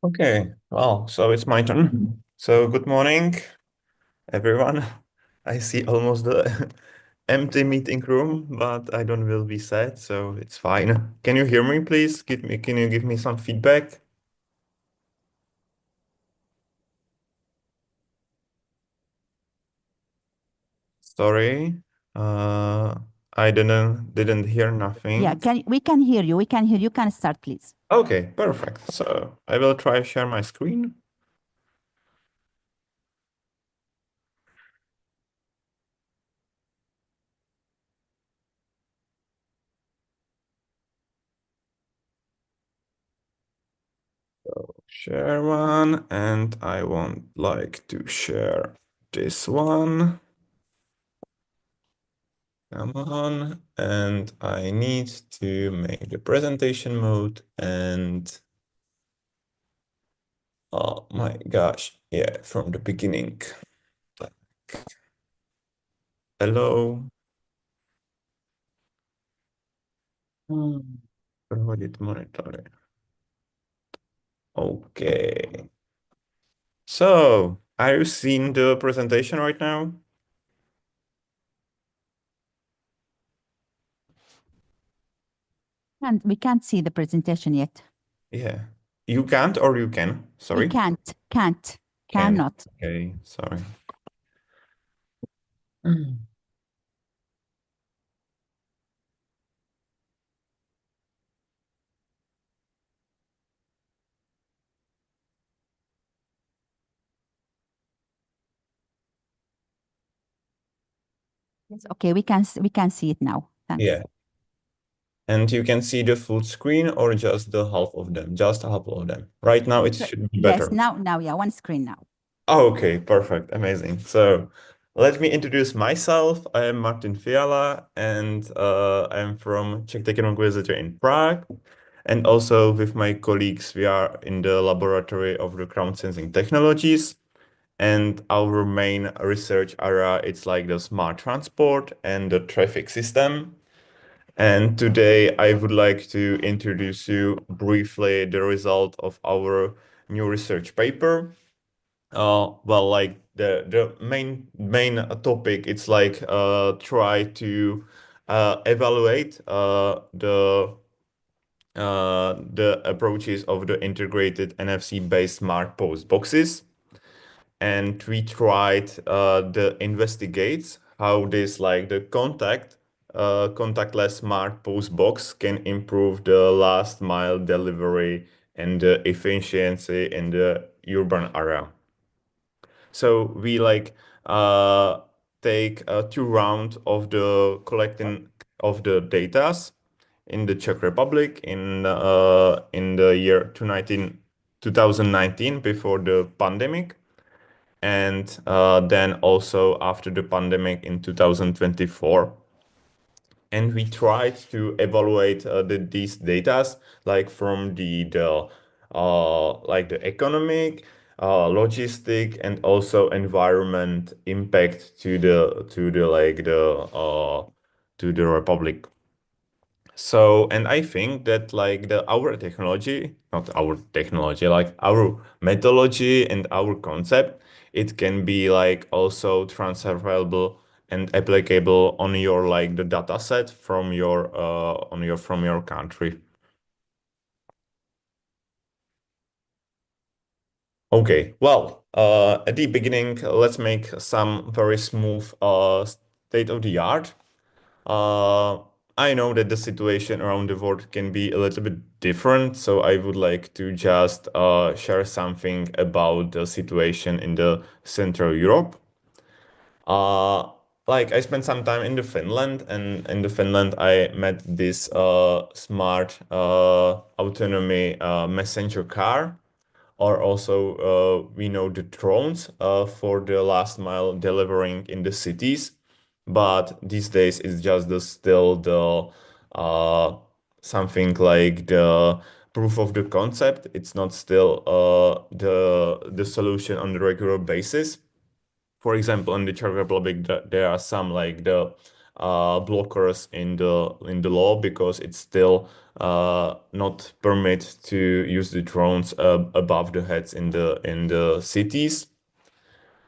Okay, well, so it's my turn. So good morning, everyone. I see almost the empty meeting room, but I don't will be sad, so it's fine. Can you hear me, please? Can you give me some feedback? Sorry, uh, I didn't hear Yeah, nothing. we can hear you. We can hear you. Can start, please. Okay, perfect. So I will try share my screen. Share one, and I want like to share this one. Come on, and I need to make the presentation mode and oh my gosh, yeah, from the beginning. Hello. Provided monitoring. Okay. So, are you seeing the presentation right now? And we can't see the presentation yet. Yeah. You can't or you can? We Sorry. can't, Can. cannot. Okay, sorry. Yes, okay, we can see it now. Thanks. Yeah. And you can see the full screen or just the half of them, just half of them. Right now it should be Yes, better. now, yeah, one screen now. Okay, perfect, amazing. So let me introduce myself. I am Martin Fiala and I'm from Czech Technical University in Prague. And also with my colleagues, we are in the laboratory of the ground sensing technologies. And our main research area, it's like the smart transport and the traffic system. And today I would like to introduce you briefly the result of our new research paper. Well, like the main topic, it's like try to evaluate the approaches of the integrated NFC-based smart post boxes, and we tried the investigates how this like the contactless smart post box can improve the last mile delivery and the efficiency in the urban area. So we like uh, take two rounds of the collecting of the datas in the Czech Republic in the year 2019 before the pandemic, and then also after the pandemic in 2024. And we tried to evaluate these datas like from the economic, logistic, and also environment impact to the republic. So, and I think that like our technology, not our technology, like our methodology and our concept, it can be like also transferable and applicable on your like the data set from your from your country. Okay, well, at the beginning, let's make some very smooth state of the art. Uh, I know that the situation around the world can be a little bit different, so I would like to just share something about the situation in the Central Europe. Uh, like I spent some time in the Finland, and in the Finland I met this smart autonomy messenger car, or also we know the drones for the last mile delivering in the cities. But these days it's just still the something like the proof of the concept. It's not still the solution on the regular basis. For example, in the Czech Republic, there are some like the blockers in the law because it's still not permit to use the drones above the heads in the cities.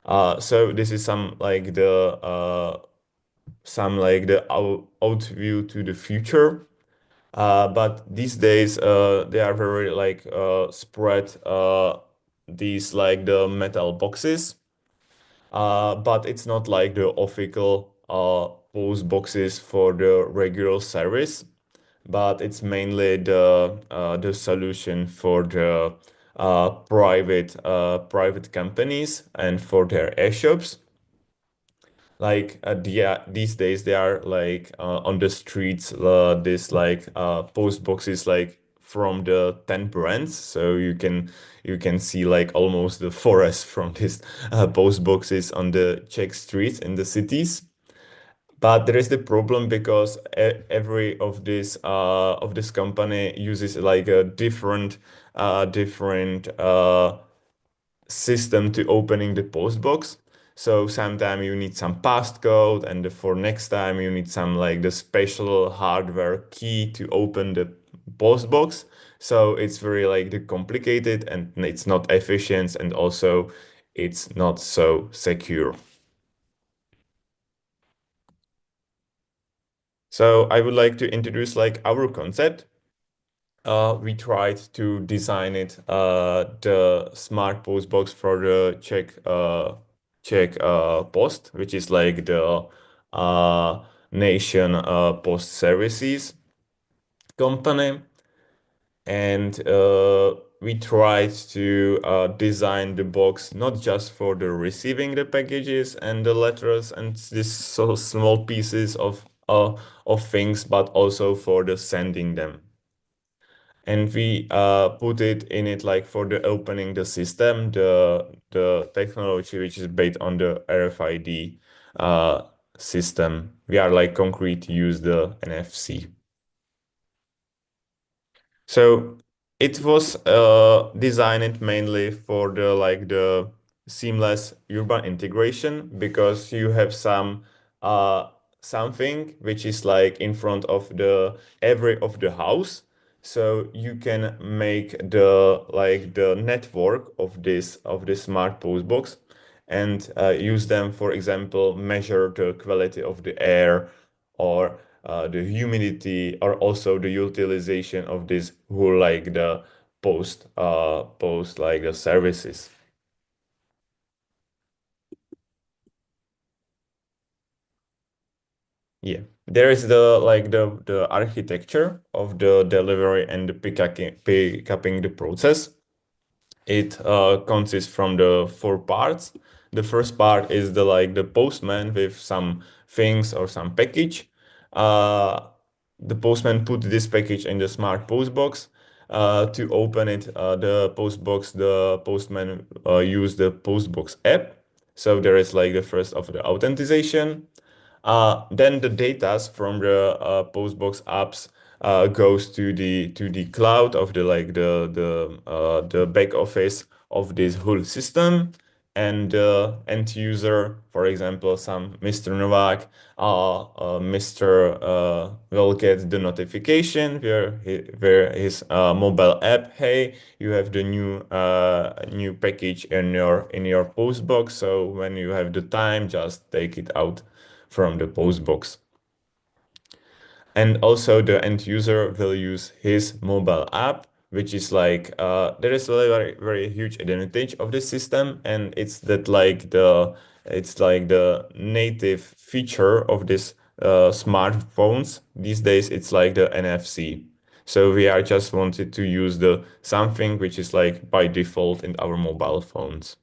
So this is some like the out view to the future. But these days they are very like spread these like the metal boxes. But it's not like the official post boxes for the regular service, but it's mainly the solution for the private companies and for their e-shops. Like these days they are like on the streets this like post boxes like from the 10 brands, so you can see like almost the forest from these post boxes on the Czech streets in the cities. But there is the problem because every of this company uses like a different system to opening the post box. So sometimes you need some passcode, and for next time you need some like the special hardware key to open the post box. So it's very like the complicated, and it's not efficient, and also it's not so secure. So I would like to introduce like our concept. We tried to design it the smart post box for the Czech Post, which is like the nation post services company, and we tried to design the box not just for the receiving the packages and the letters and these so small pieces of things, but also for the sending them. And we put it in it like for the opening the system, the technology which is based on the RFID system. We are like concrete use the NFC. So it was designed mainly for the like the seamless urban integration, because you have uh something which is like in front of the every of the house. So you can make the like the network of this smart post box and use them, for example, measure the quality of the air or the humidity, or also the utilization of this whole like the post like the services. Yeah, there is the like the architecture of the delivery and the pick upping the process. It consists from the four parts. The first part is the like the postman with some things or some package. Uh, the postman put this package in the smart post box. To open it, the postman use the postbox app. So there is like the first of the authentication. Then the data from the Postbox apps goes to the cloud of the like the back office of this whole system, and the end user, for example, some Mr. Novak, Mr. Will get the notification where his mobile app, hey, you have the new package in your post box. So when you have the time, just take it out from the post box. And also the end user will use his mobile app, which is like there is a very huge advantage of this system, and it's like the native feature of this smartphones these days. It's like the NFC. So we are just wanted to use the something which is like by default in our mobile phones.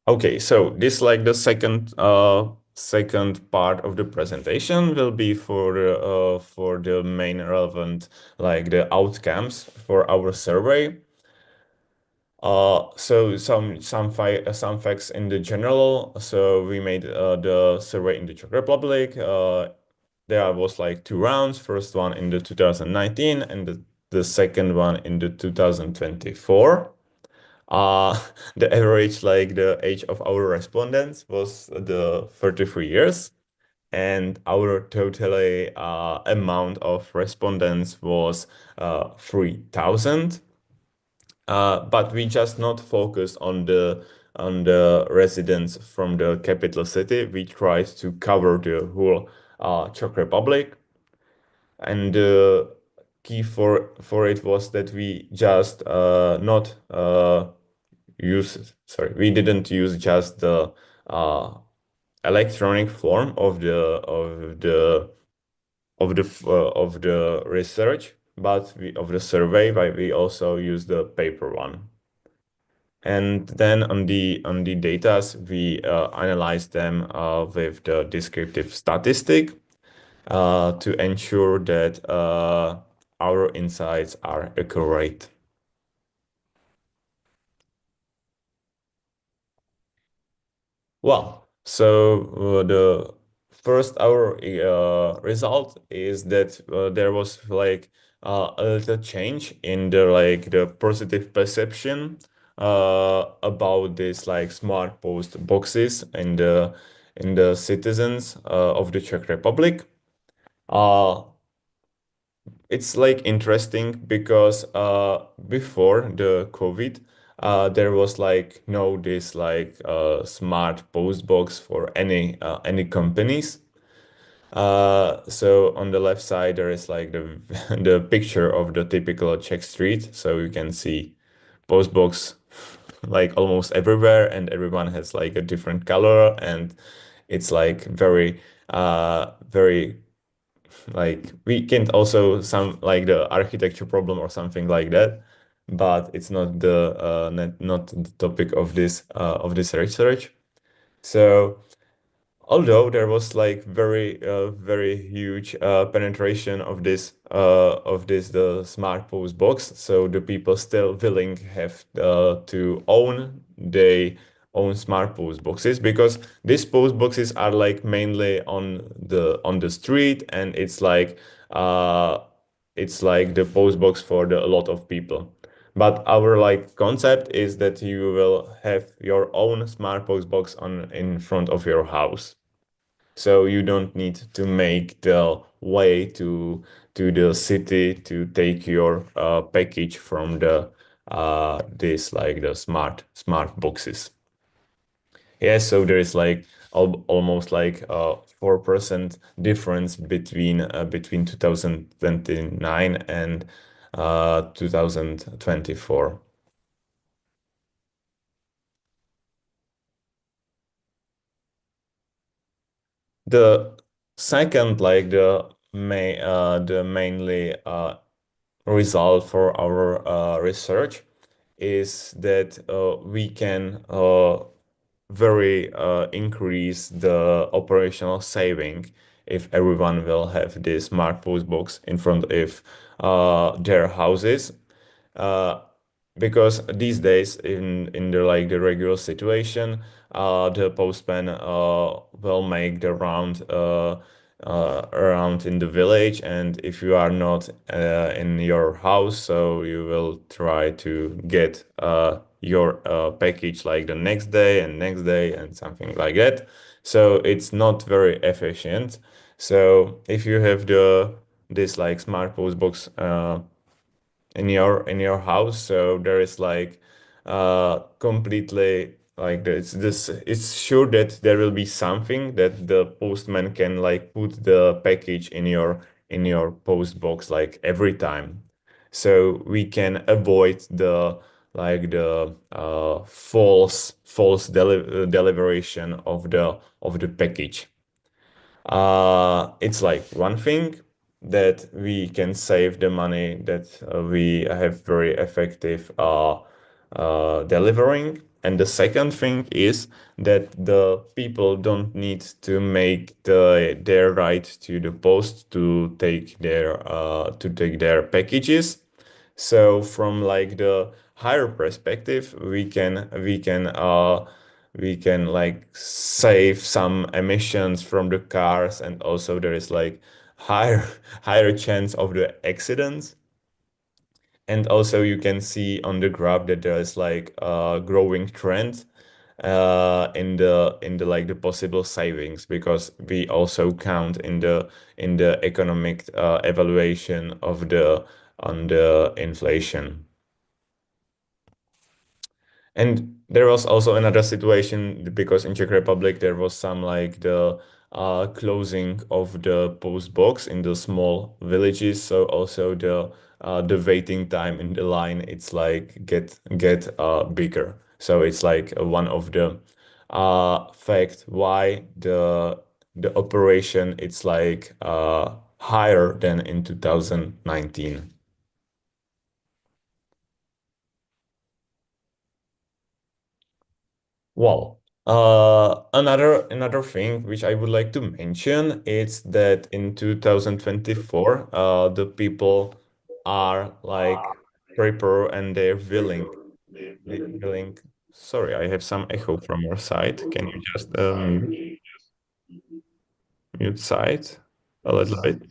Okay, so this like the second part of the presentation will be for the main relevant like the outcomes for our survey. So some facts in the general. So we made the survey in the Czech Republic. There was like two rounds. First one in the 2019 and the second one in the 2024. Uh, the average, like the age of our respondents was the 33 years, and our totally amount of respondents was 3,000. But we just not focus on the residents from the capital city. We tried to cover the whole Czech Republic, and the key for it was that we just not we didn't use just the electronic form of of the research, but of the survey, but we also use the paper one. And then on the datas, we analyze them with the descriptive statistic to ensure that our insights are accurate. Well, so the first our result is that there was like a little change in the like the positive perception about this like smart post boxes in the citizens of the Czech Republic. Uh, it's like interesting because before the COVID, there was like no this like smart post box for any companies. So on the left side there is like the the picture of the typical Czech street, so you can see post box like almost everywhere, and everyone has like a different color, and it's like very like we can also some like the architecture problem or something like that, but it's not the not the topic of this research. So although there was like very huge penetration of this the smart post box, so the people still willing have to own they own smart post boxes because these post boxes are like mainly on the street, and uh it's like the post box for a lot of people. But our like concept is that you will have your own smart post box on in front of your house. So you don't need to make the way to the city to take your package from the this like the smart boxes. Yeah, so there is like almost like 4% difference between 2029 and 2024. The second like the mainly result for our research is that we can very increase the operational saving if everyone will have this smart post box in front of their houses. Uh, because these days in the like the regular situation, the postman will make the round around in the village, and if you are not in your house, so you will try to get your package like the next day and something like that. So it's not very efficient. So if you have the this like smart post box in your house, so there is like completely like it's sure that there will be something that the postman can like put the package in your post box like every time, so we can avoid the like the false deliberation of the package. It's like one thing that we can save the money that we have very effective delivering. And the second thing is that the people don't need to make their ride to the post to take their packages. So from like the higher perspective, we can like save some emissions from the cars, and also there is like higher higher chance of the accidents. And also you can see on the graph that there is like a growing trend in the like the possible savings, because we also count in the economic evaluation of the on the inflation. And there was also another situation because in Czech Republic there was some like the closing of the post box in the small villages. So also the waiting time in the line, it's like get bigger. So it's like one of the fact why the operation it's like higher than in 2019. Well, another thing which I would like to mention is that in 2024, the people are like prepare and they're willing Sorry, I have some echo from your side. Can you just mute side a little bit?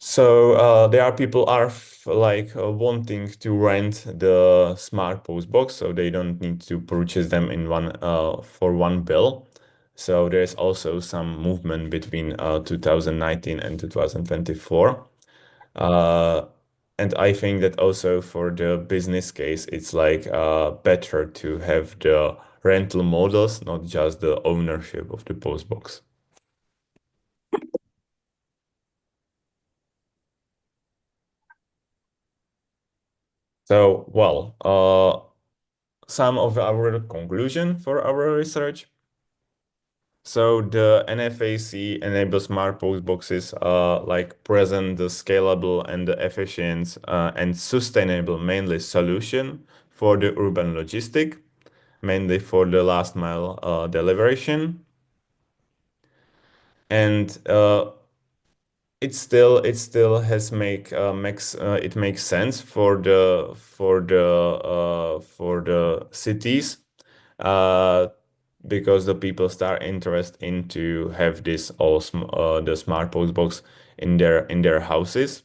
So there are people are like wanting to rent the smart post box, so they don't need to purchase them in one for one bill. So there's also some movement between 2019 and 2024. Uh, and I think that also for the business case, it's like better to have the rental models, not just the ownership of the post box. So, well, some of our conclusion for our research. So the NFAC enables smart post boxes like present the scalable and the efficient and sustainable mainly solution for the urban logistic, mainly for the last mile deliveration. And it still has makes it makes sense for the cities uh, because the people start interest into have this the smart post box in their houses.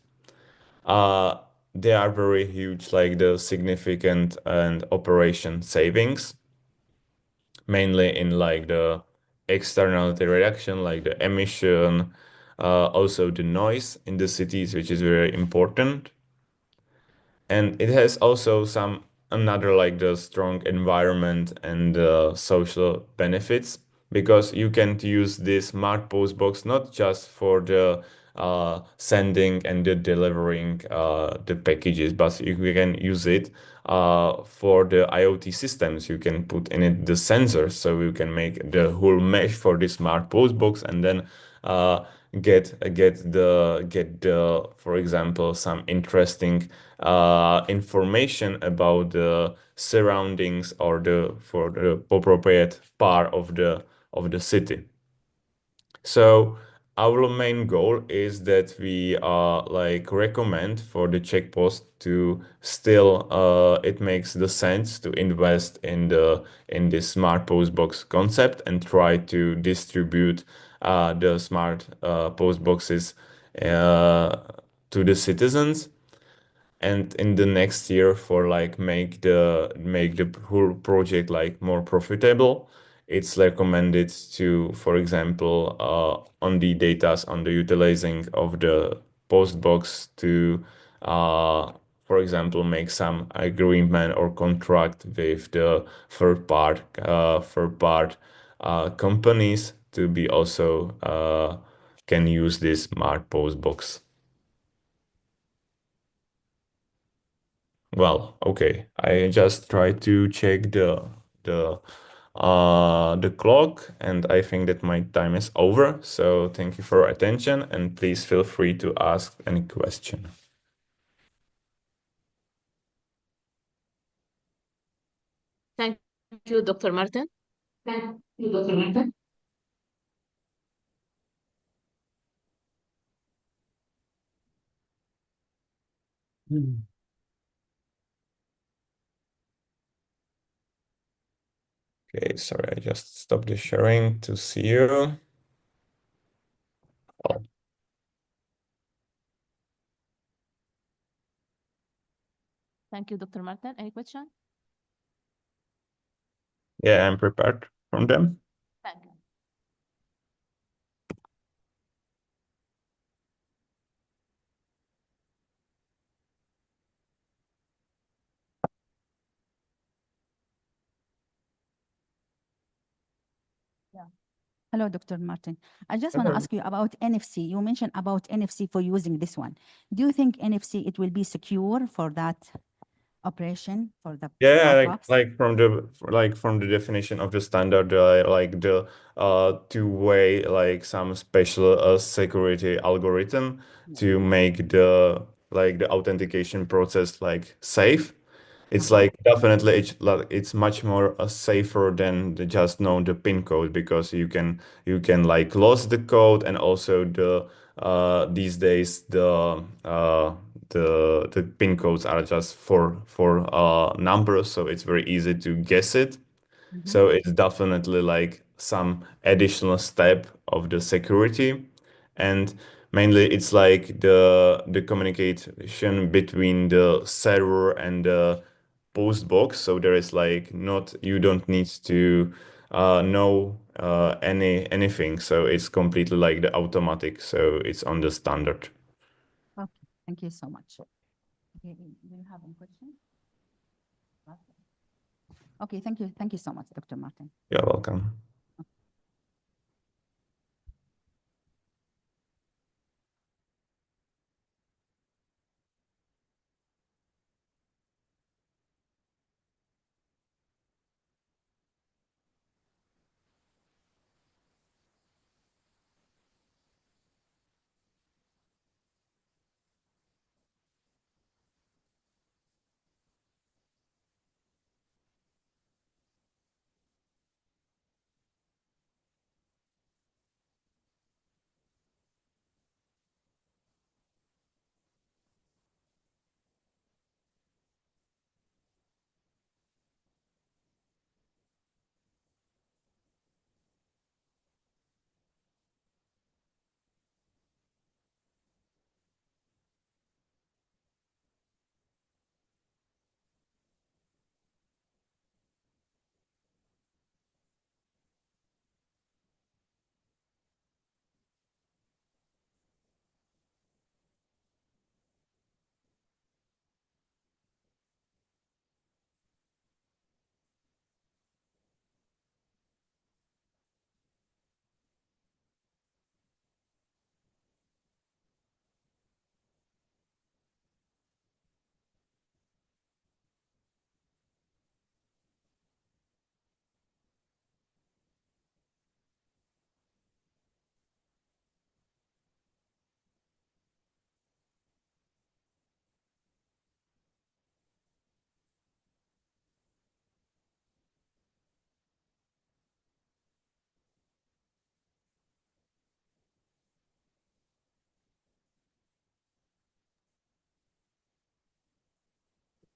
Uh, they are very huge, like the significant and operation savings, mainly in like the externality reduction, like the emission, also the noise in the cities, which is very important. And it has also some another like the strong environment and social benefits because you can use this smart post box not just for the sending and the delivering the packages, but you can use it for the IoT systems. You can put in it the sensors, so you can make the whole mesh for the smart post box, and then uh, get the for example some interesting information about the surroundings or the for the appropriate part of the city. So our main goal is that we like recommend for the checkpost to still it makes the sense to invest in this smart post box concept and try to distribute the smart post boxes uh, to the citizens, and in the next year for like make the whole project like more profitable, it's recommended to, for example, on the data on the utilizing of the post box to for example make some agreement or contract with the third part companies to be also can use this smart post box. Well, okay. I just try to check the clock, and I think that my time is over. So thank you for your attention, and please feel free to ask any question. Thank you, Dr. Martin. Thank you, Dr. Martin. Hmm. Okay, sorry, I just stopped the sharing to see you. Oh, Thank you, Dr. Martin. Any question? yeah, I'm prepared from them. Thank you. Yeah. Hello, Dr. Martin. I just want to Okay. ask you about NFC. You mentioned about NFC for using this one. Do you think NFC it will be secure for that operation for the Yeah, smart box? like from the definition of the standard, like the two-way like some special security algorithm to make the like the authentication process like safe. It's Okay. like definitely it's much more safer than just know the PIN code because you can like lose the code, and also the these days the pin codes are just four numbers, so it's very easy to guess it. So it's definitely like some additional step of the security. And mainly it's like the communication between the server and the post box. So there is like not, you don't need to know anything. So it's completely like the automatic. So it's on the standard. Okay, thank you so much. Okay, do you have any question? Okay, thank you. Thank you so much, Dr. Martin. You're welcome.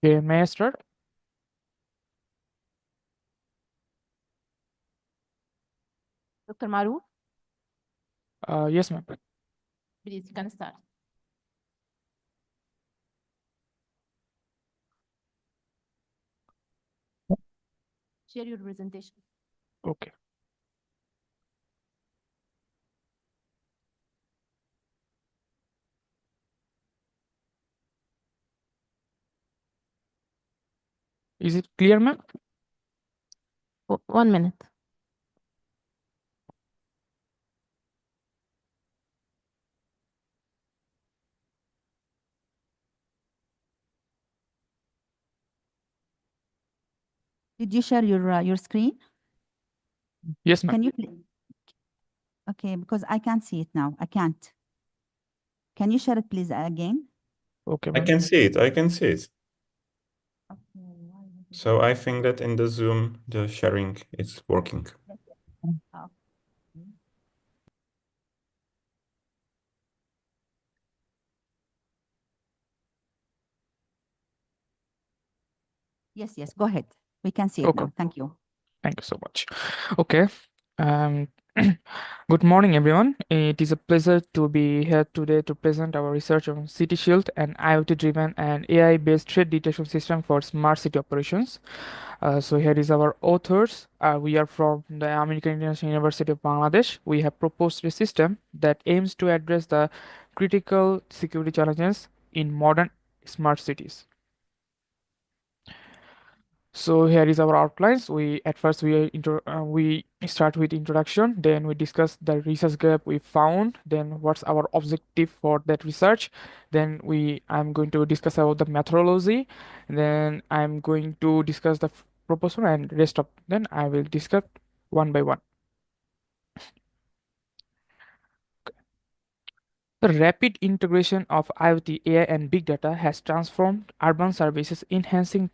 Okay, may I start? Dr. Maruf, Yes, ma'am. please, you can start. Share your presentation. Okay. Is it clear, ma'am? 1 minute. Did you share your screen? Yes, ma'am. Can you? Okay, because I can't see it now. I can't. Can you share it, please, again? Okay, I ma'am. can see it. I can see it. Okay, why is it- So I think that in the Zoom, the sharing is working. Oh. Yes, yes, go ahead. We can see it Okay. now. Thank you. Thank you so much. Okay. Um, good morning, everyone. It is a pleasure to be here today to present our research on City Shield, an IoT-driven and AI-based threat detection system for smart city operations. So here is our authors. We are from the American International University of Bangladesh. We have proposed a system that aims to address the critical security challenges in modern smart cities. So here is our outlines. We start with introduction, then we discuss the research gap we found, then what's our objective for that research, then I'm going to discuss about the methodology, and then I'm going to discuss the proposal and rest of then I will discuss one by one. The rapid integration of IoT, AI, and big data has transformed urban services, enhancing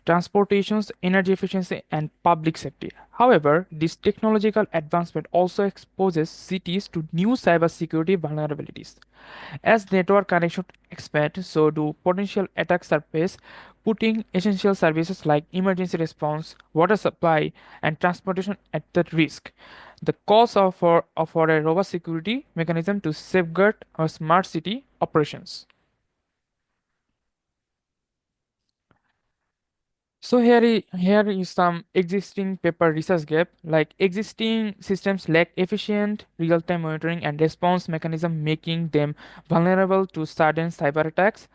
transportations, energy efficiency, and public safety. However, this technological advancement also exposes cities to new cybersecurity vulnerabilities. As network connections expand, so do potential attack surface, putting essential services like emergency response, water supply, and transportation at the risk. The cause for a robust security mechanism to safeguard our smart city operations. So here is some existing paper research gap, like existing systems lack efficient real-time monitoring and response mechanism, making them vulnerable to sudden cyber attacks.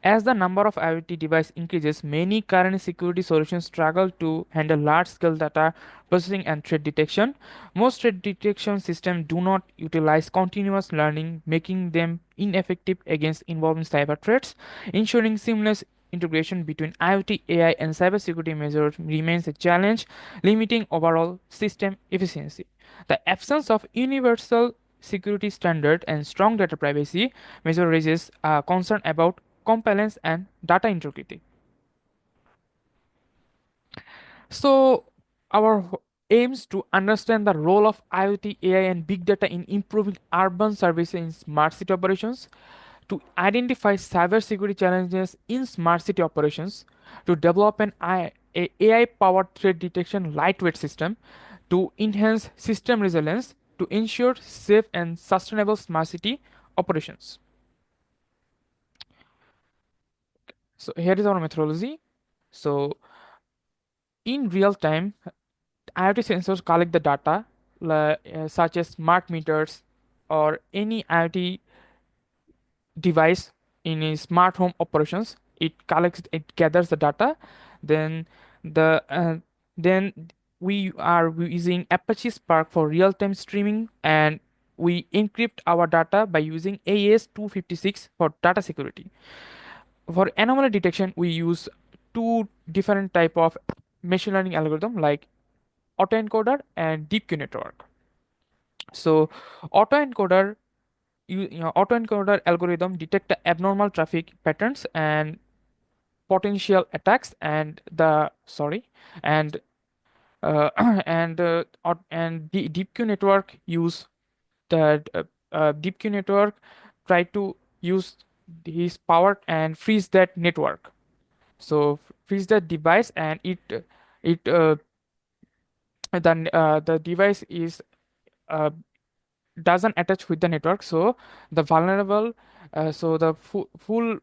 As the number of IoT devices increases, many current security solutions struggle to handle large-scale data processing and threat detection. Most threat detection systems do not utilize continuous learning, making them ineffective against involving cyber threats. Ensuring seamless integration between IoT, AI, and cybersecurity measures remains a challenge, limiting overall system efficiency. The absence of universal security standard and strong data privacy measure raises concern about compliance and data integrity. So our aims to understand the role of IoT, AI, and big data in improving urban services in smart city operations, to identify cybersecurity challenges in smart city operations, to develop an AI-powered threat detection lightweight system, to enhance system resilience, to ensure safe and sustainable smart city operations. So here is our methodology. So in real time, IoT sensors collect the data such as smart meters or any IoT device in a smart home operations. It gathers the data. Then the then we are using Apache Spark for real-time streaming, and we encrypt our data by using AES-256 for data security. For anomaly detection, we use two different type of machine learning algorithm like autoencoder and deep network. So autoencoder autoencoder algorithm detect the abnormal traffic patterns and potential attacks, and the sorry and and the DeepQ network use the DeepQ network try to use his power and freeze that network. So freeze that device, and it the device is doesn't attach with the network, so the vulnerable so the full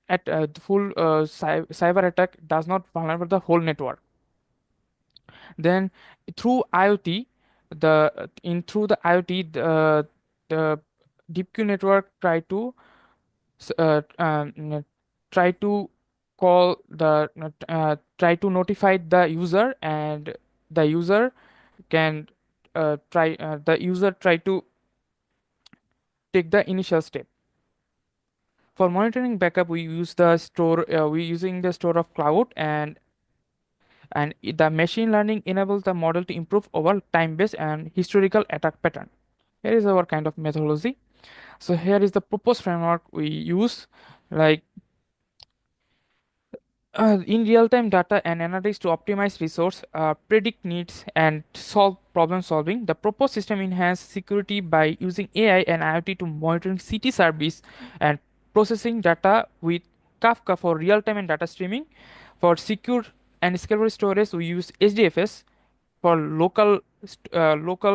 cyber attack does not vulnerable the whole network. Then through IoT, through the IoT, the DeepQ network try to call the try to notify the user, and the user can the user try to take the initial step. For monitoring backup, we use the store. We using the store of cloud, and the machine learning enables the model to improve over time-based and historical attack pattern. Here is our kind of methodology. So here is the proposed framework we use, like in real-time data and analytics to optimize resource, predict needs, and solve problem solving. The proposed system enhances security by using AI and IoT to monitoring city service and processing data with Kafka for real-time and data streaming. For secure and scalable storage, we use HDFS for local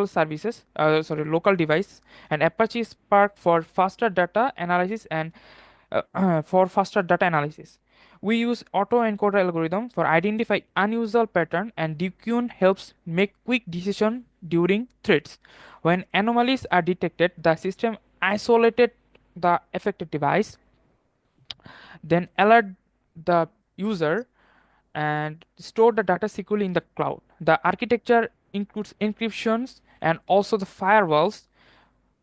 services, local device, and Apache Spark for faster data analysis and for faster data analysis. We use autoencoder algorithm for identify unusual pattern, and DeepQ helps make quick decision during threats. When anomalies are detected, the system isolated the affected device, then alert the user and store the data securely in the cloud. The architecture includes encryptions and also the firewalls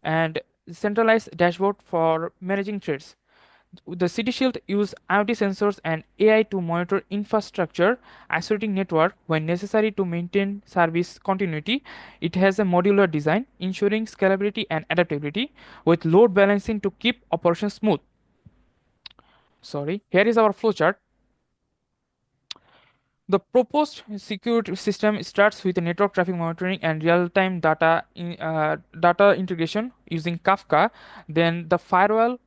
and centralized dashboard for managing threats. The City Shield use IoT sensors and AI to monitor infrastructure, isolating network when necessary to maintain service continuity. It has a modular design, ensuring scalability and adaptability, with load balancing to keep operations smooth. Sorry, here is our flowchart. The proposed security system starts with network traffic monitoring and real-time data integration using Kafka. Then the firewall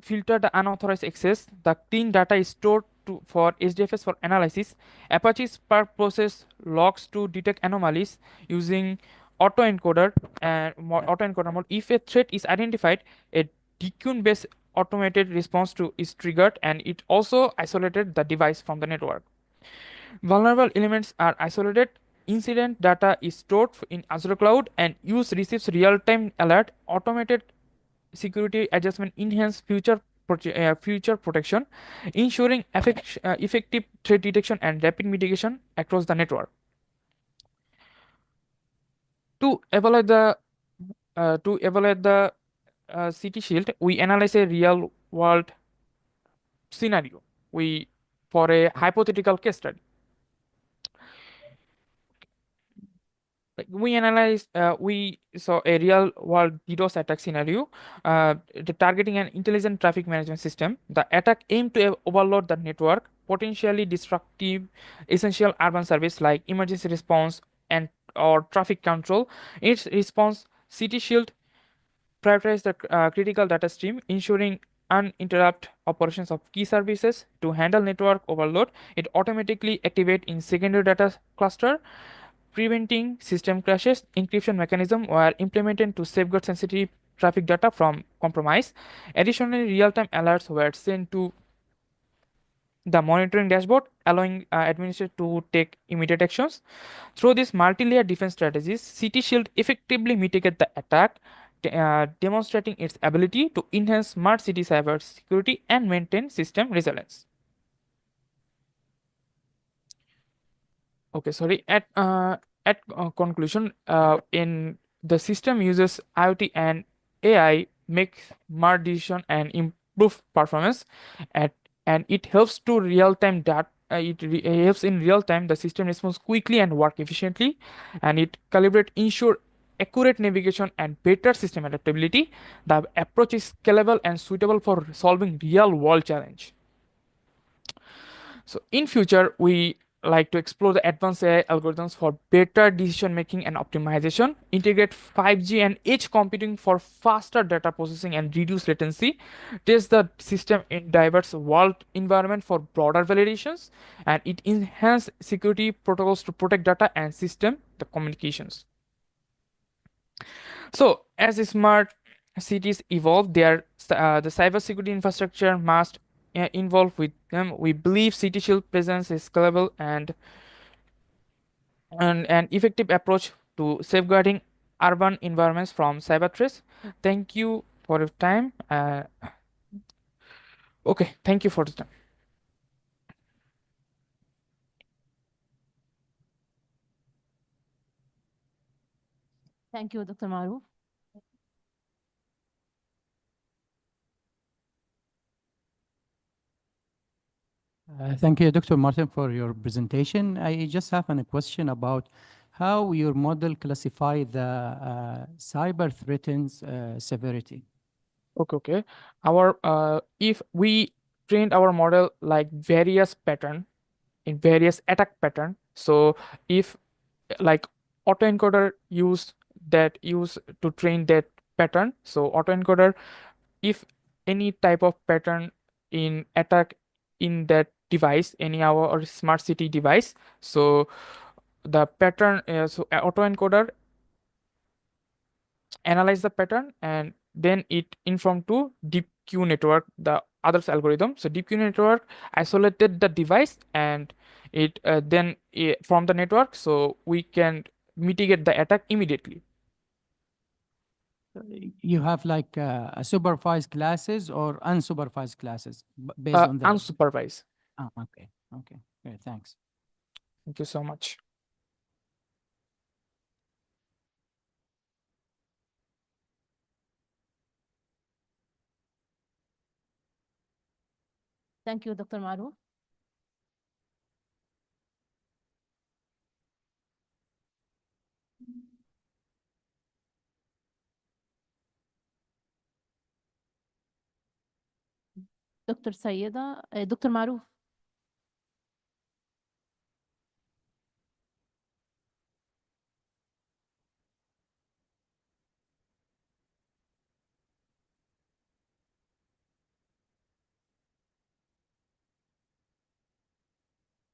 filter the unauthorized access. The clean data is stored for HDFS for analysis. Apache Spark process logs to detect anomalies using autoencoder autoencoder mode. If a threat is identified, a DQN-based automated response is triggered, and it also isolated the device from the network. Vulnerable elements are isolated. Incident data is stored in Azure Cloud, and use receives real-time alert. Automated security adjustment enhance future protection, ensuring effective threat detection and rapid mitigation across the network. To evaluate the CT Shield, we analyze a real world scenario. For a hypothetical case study. We saw a real world DDoS attack scenario, targeting an intelligent traffic management system. The attack aimed to overload the network, potentially disruptive essential urban service like emergency response and or traffic control. In its response, City Shield prioritized the critical data stream, ensuring uninterrupted operations of key services. To handle network overload, it automatically activates in secondary data cluster. Preventing system crashes, encryption mechanisms were implemented to safeguard sensitive traffic data from compromise. Additionally, real-time alerts were sent to the monitoring dashboard, allowing administrators to take immediate actions. Through these multi-layer defense strategies, City Shield effectively mitigated the attack, demonstrating its ability to enhance smart city cyber security and maintain system resilience. Okay, sorry. At conclusion, in the system uses IoT and AI make smart decision and improve performance, at and it helps to real time that it helps in real time the system responds quickly and work efficiently, and it calibrate ensure accurate navigation and better system adaptability. The approach is scalable and suitable for solving real world challenge. So in future, we like to explore the advanced AI algorithms for better decision making and optimization, integrate 5G and edge computing for faster data processing and reduce latency, test the system in diverse world environment for broader validations, and it enhance security protocols to protect data and system the communications. So as smart cities evolve, the cybersecurity infrastructure must involve with them. We believe City Shield presents a scalable and an effective approach to safeguarding urban environments from cyber threats. Thank you for your time. Okay, thank you for the time. Thank you, Dr. Maruf. Thank you, Dr. Martin, for your presentation. I just have a question about how your model classify the cyber threats severity. Okay. If we trained our model like various pattern in various attack pattern, so if like autoencoder use to train that pattern, so autoencoder, if any type of pattern in attack in that device, any our smart city device, so the pattern so autoencoder analyze the pattern and then it informed to DeepQ network, the others algorithm. So DeepQ network isolated the device and it then from the network, so we can mitigate the attack immediately. You have like supervised classes or unsupervised classes based on the Unsupervised. Okay. Great, thanks. Thank you so much. Thank you, Dr. Maruf. Dr. Sayeda, Dr. Maruf.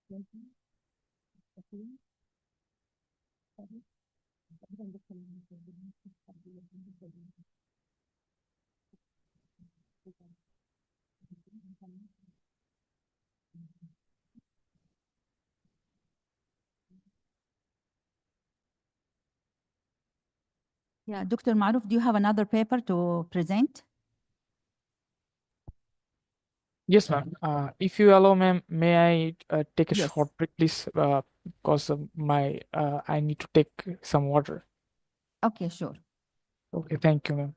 Yeah, Dr. Maruf, do you have another paper to present? Yes, ma'am. If you allow, ma'am, may I take a Yes. short break, please? Because I need to take some water. Okay, sure. Okay, thank you, ma'am.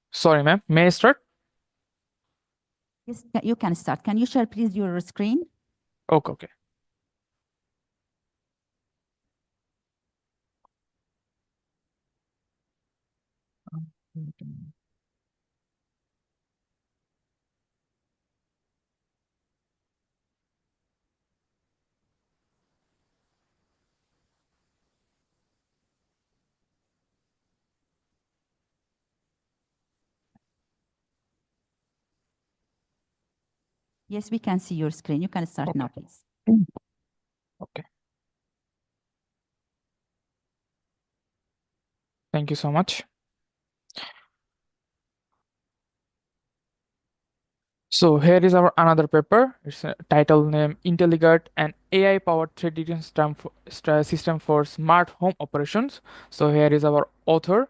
Sorry, ma'am. May I start? Yes, you can start. Can you share, please, your screen? Okay, okay. Yes, we can see your screen. You can start now, please. Okay. Thank you so much. So here is our another paper. It's a title name IntelliGuard, an AI-powered threat detection system for smart home operations. So here is our author.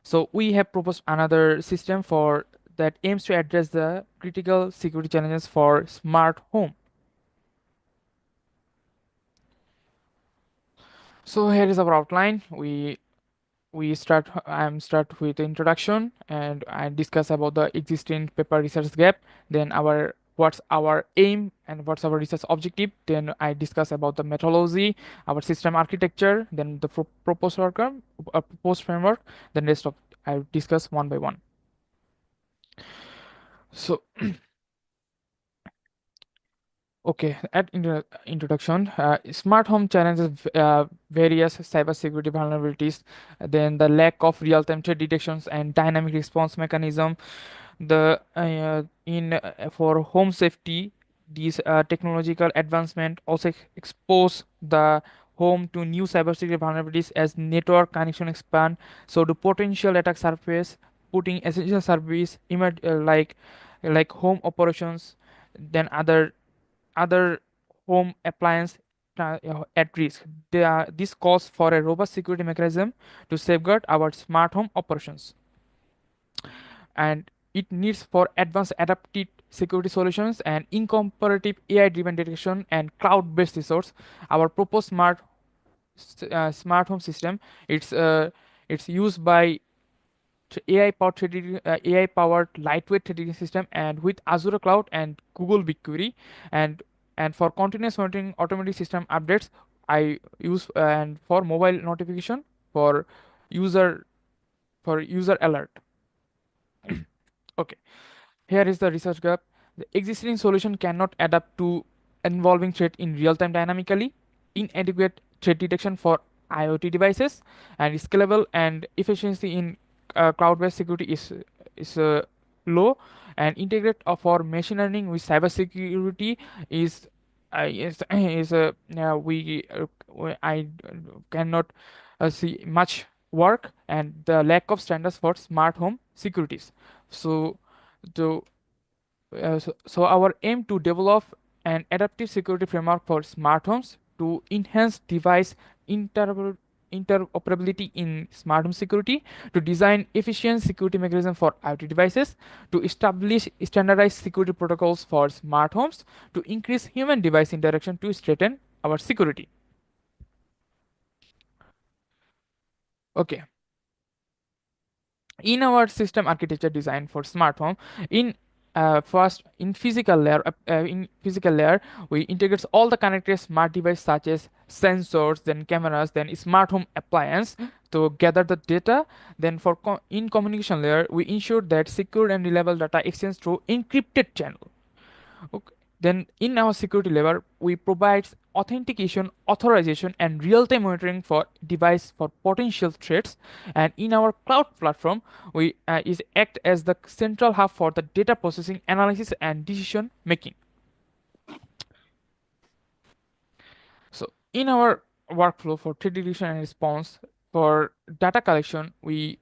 So we have proposed another system for that aims to address the critical security challenges for smart home. So here is our outline. I'm start with the introduction and I discuss about the existing paper research gap, then what's our aim and what's our research objective, then I discuss about the methodology, our system architecture, then the proposed outcome, proposed framework, then rest of I discuss one by one. So okay, at introduction, smart home challenges various cybersecurity vulnerabilities, then the lack of real-time threat detections and dynamic response mechanism. The in For home safety, these technological advancement also expose the home to new cybersecurity vulnerabilities as network connection expand. So the potential attack surface, putting essential service like home operations, then other home appliance at risk. This calls for a robust security mechanism to safeguard our smart home operations, and it needs for advanced adaptive security solutions and incomparative AI-driven detection and cloud-based resource. Our proposed smart home system, it's used by AI-powered lightweight threading system and with Azure Cloud and Google BigQuery, and for continuous monitoring automatic system updates I use and for mobile notification for user alert. Okay, here is the research gap. The existing solution cannot adapt to evolving threat in real time dynamically. Inadequate threat detection for IoT devices and scalable and efficiency in cloud-based security is low. And integrate for machine learning with cybersecurity I cannot see much work, and the lack of standards for smart home securities. So to so our aim to develop an adaptive security framework for smart homes to enhance device interoperability in smart home security, to design efficient security mechanism for IoT devices, to establish standardized security protocols for smart homes, to increase human device interaction to strengthen our security. Okay. In our system architecture design for smart home, in first in physical layer we integrate all the connected smart device such as sensors, then cameras, then smart home appliance to gather the data. Then for in communication layer we ensure that secure and reliable data exchange through encrypted channel. Okay. Then in our security layer, we provide authentication, authorization, and real-time monitoring for device for potential threats. And in our cloud platform, we is act as the central hub for the data processing, analysis, and decision making. So in our workflow for threat detection and response, for data collection, the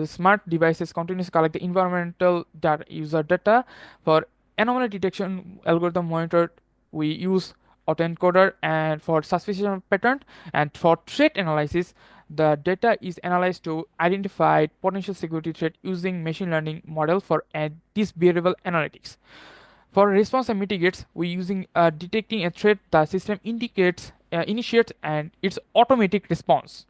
smart devices continuously collect the environmental data, user data. For anomaly detection algorithm monitored, we use autoencoder, and for suspicion pattern, and for threat analysis, the data is analyzed to identify potential security threat using machine learning model for this behavioral analytics. For response and mitigates, we using detecting a threat, the system initiates and its automatic response,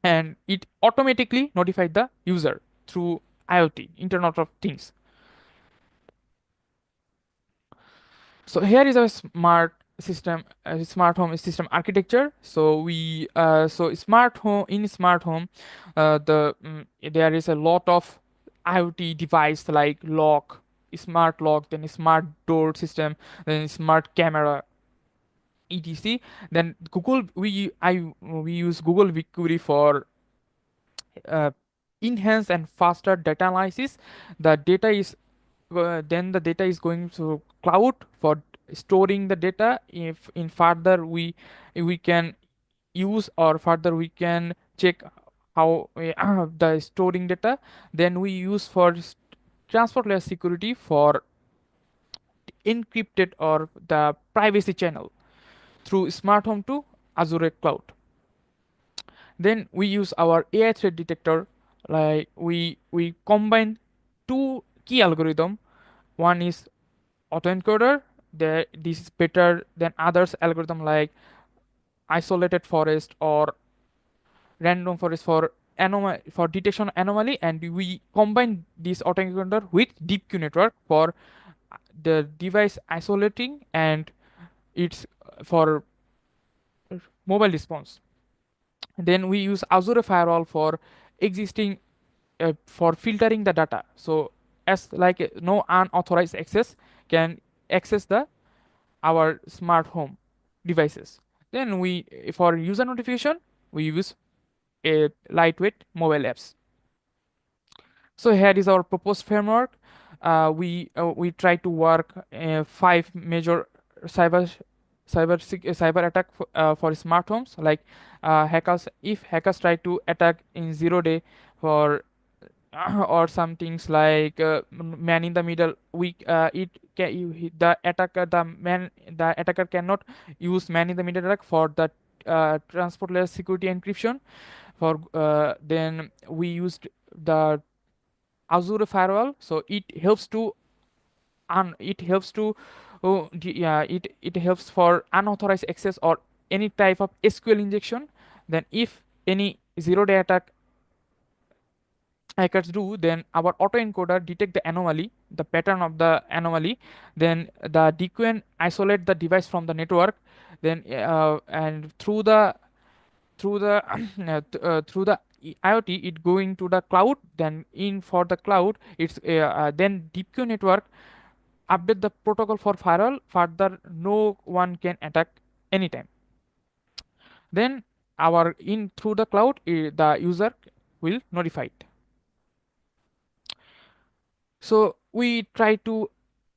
and it automatically notified the user through IoT, Internet of Things. So here is a smart home system architecture. So smart home, there is a lot of IoT device like lock, smart lock, then smart door system, then smart camera, etc. Then we use Google BigQuery for uh, enhanced and faster data analysis. The data is then the data is going to cloud for storing the data. If in further we can use, or further we can check how the storing data, then we use for transport layer security for encrypted or the privacy channel through smart home to Azure cloud. Then we use our AI threat detector, like we combine two key algorithm. One is autoencoder, this is better than others algorithm like isolated forest or random forest for detection anomaly, and we combine this autoencoder with DeepQ network for the device isolating, and it's for mobile response. Then we use Azure firewall for existing for filtering the data, so as like no unauthorized access can access the our smart home devices. Then we for user notification we use a lightweight mobile apps. So here is our proposed framework. We try to work 5 major cyber attack for smart homes, like if hackers try to attack in 0 day for or some things like man in the middle, the attacker cannot use man in the middle attack for the transport layer security encryption. For then we used the Azure firewall, so it helps to it helps for unauthorized access or any type of SQL injection. Then if any 0 day attack hackers do, then our autoencoder detect the anomaly, the pattern of the anomaly. Then the DQN isolate the device from the network. then and through the through the IoT, it going to the cloud. Then in for the cloud, it's then DeepQ network update the protocol for firewall. Further, no one can attack anytime. Then our in through the cloud, the user will notify it. So we try to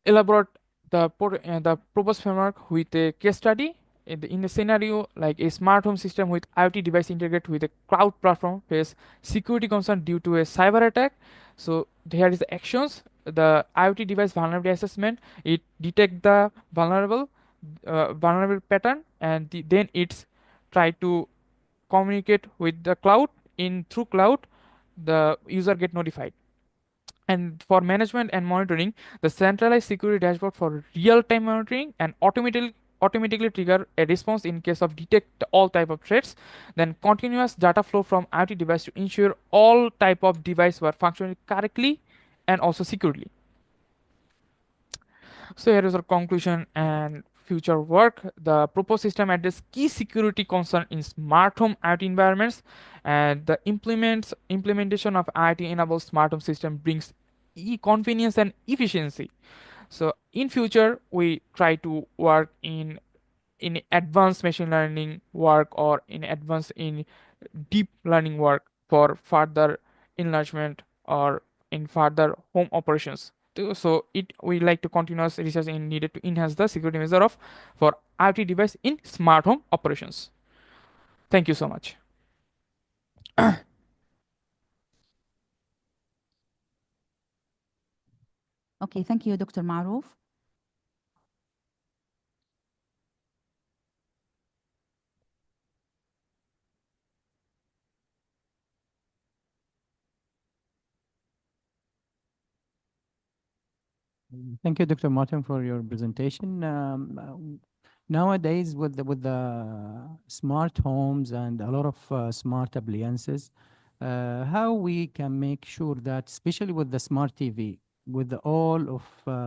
elaborate the proposed framework with a case study in a scenario like a smart home system with IoT device integrated with a cloud platform face security concern due to a cyber attack. So here is the actions. The IoT device vulnerability assessment, it detect the vulnerable pattern, and then it's try to communicate with the cloud. In through cloud, the user get notified. And for management and monitoring, the centralized security dashboard for real-time monitoring and automatically trigger a response in case of detect all type of threats. Then continuous data flow from IoT device to ensure all type of device were functioning correctly and also securely. So here is our conclusion and future work. The proposed system addresses key security concern in smart home IoT environments, and the implementation of IoT-enabled smart home system brings convenience and efficiency. So in future, we try to work in advanced machine learning work or in advanced in deep learning work for further enlargement or in further home operations. So it we like to continuous research in needed to enhance the security measure of for IoT device in smart home operations. Thank you so much. Okay, thank you, Dr. Maruf. Thank you, Dr. Martin, for your presentation. Nowadays, with the smart homes and a lot of smart appliances, how we can make sure that, especially with the smart TV, with all of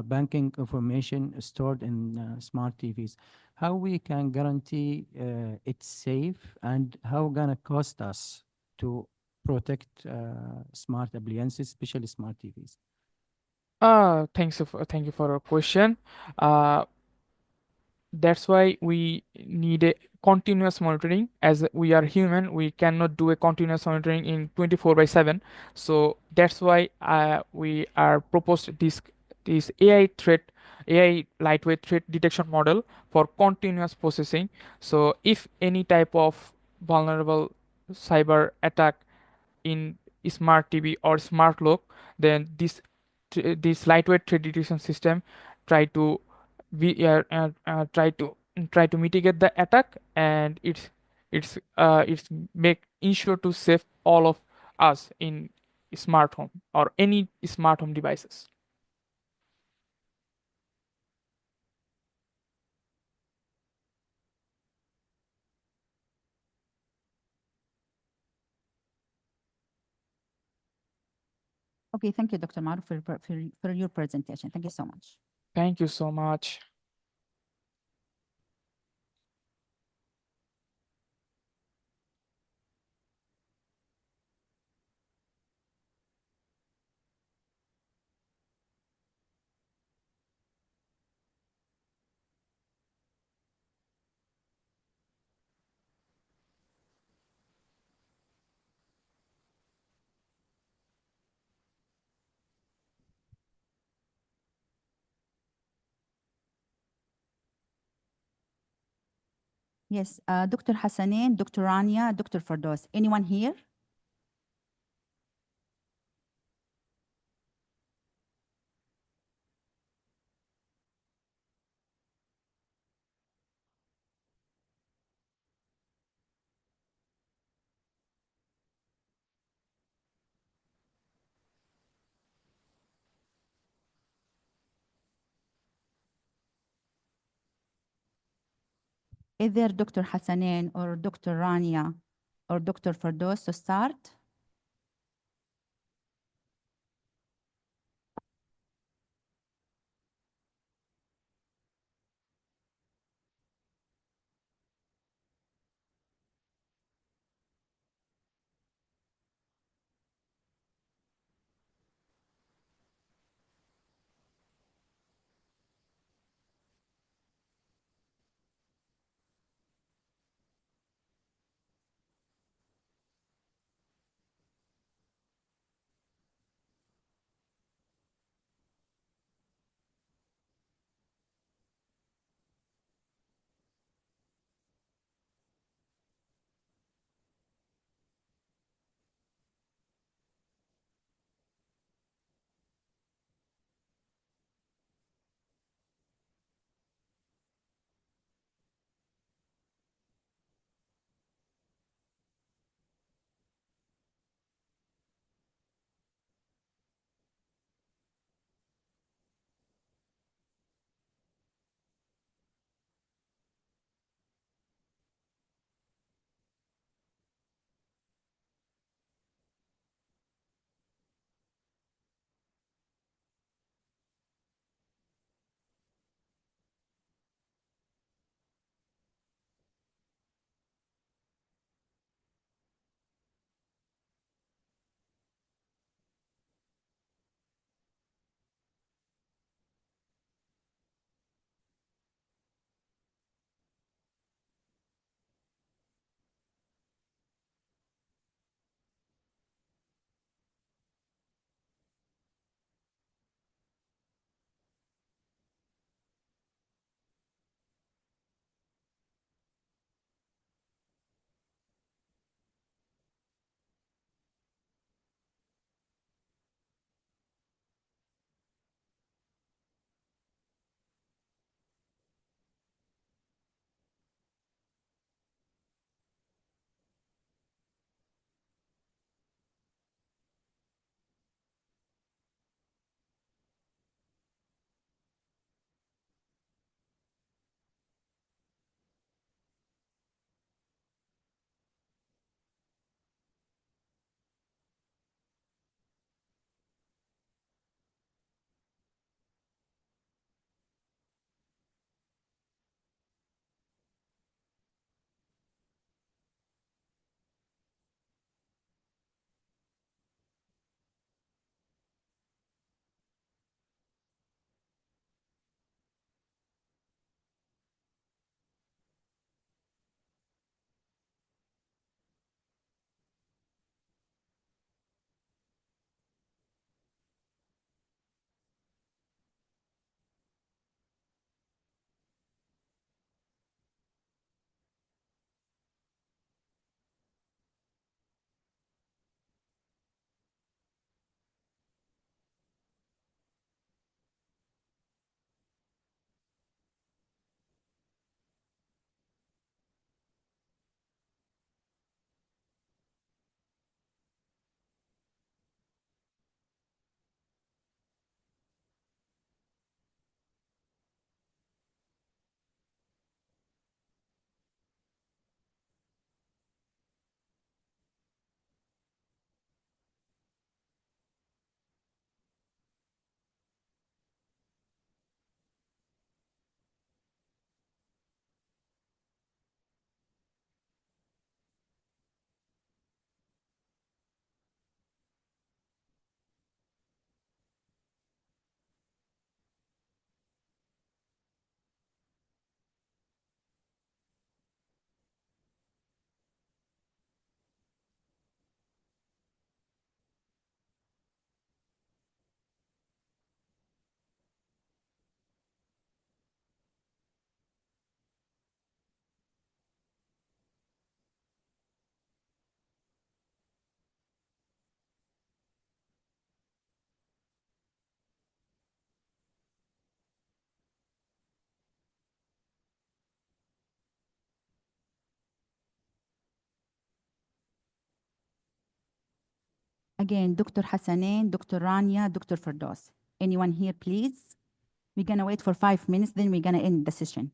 banking information stored in smart TVs, how we can guarantee it's safe and how gonna cost us to protect smart appliances, especially smart TVs? Thank you for your question. Uh, that's why we need a continuous monitoring. As we are human, we cannot do a continuous monitoring in 24/7. So that's why we are proposed this AI lightweight threat detection model for continuous processing. So if any type of vulnerable cyber attack in smart TV or smart lock, then this lightweight threat detection system try to try to mitigate the attack, and it's make ensure to save all of us in smart home or any smart home devices. Okay, thank you, Dr. Maruf, for your presentation. Thank you so much. Thank you so much. Yes, Dr. Hassanin, Dr. Rania, Dr. Firdaus. Anyone here? Either Dr. Hassanin or Dr. Rania or Dr. Firdaus to start? Again, Dr. Hassanein, Dr. Rania, Dr. Firdaus. Anyone here, please? We're gonna wait for 5 minutes, then we're gonna end the session.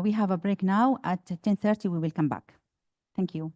We have a break now. At 10:30, we will come back. Thank you.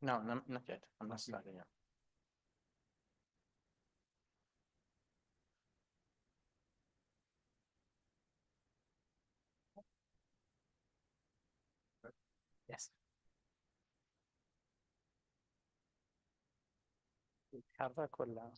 No, not yet. I'm not starting yet. Yes. يتحرك ولا؟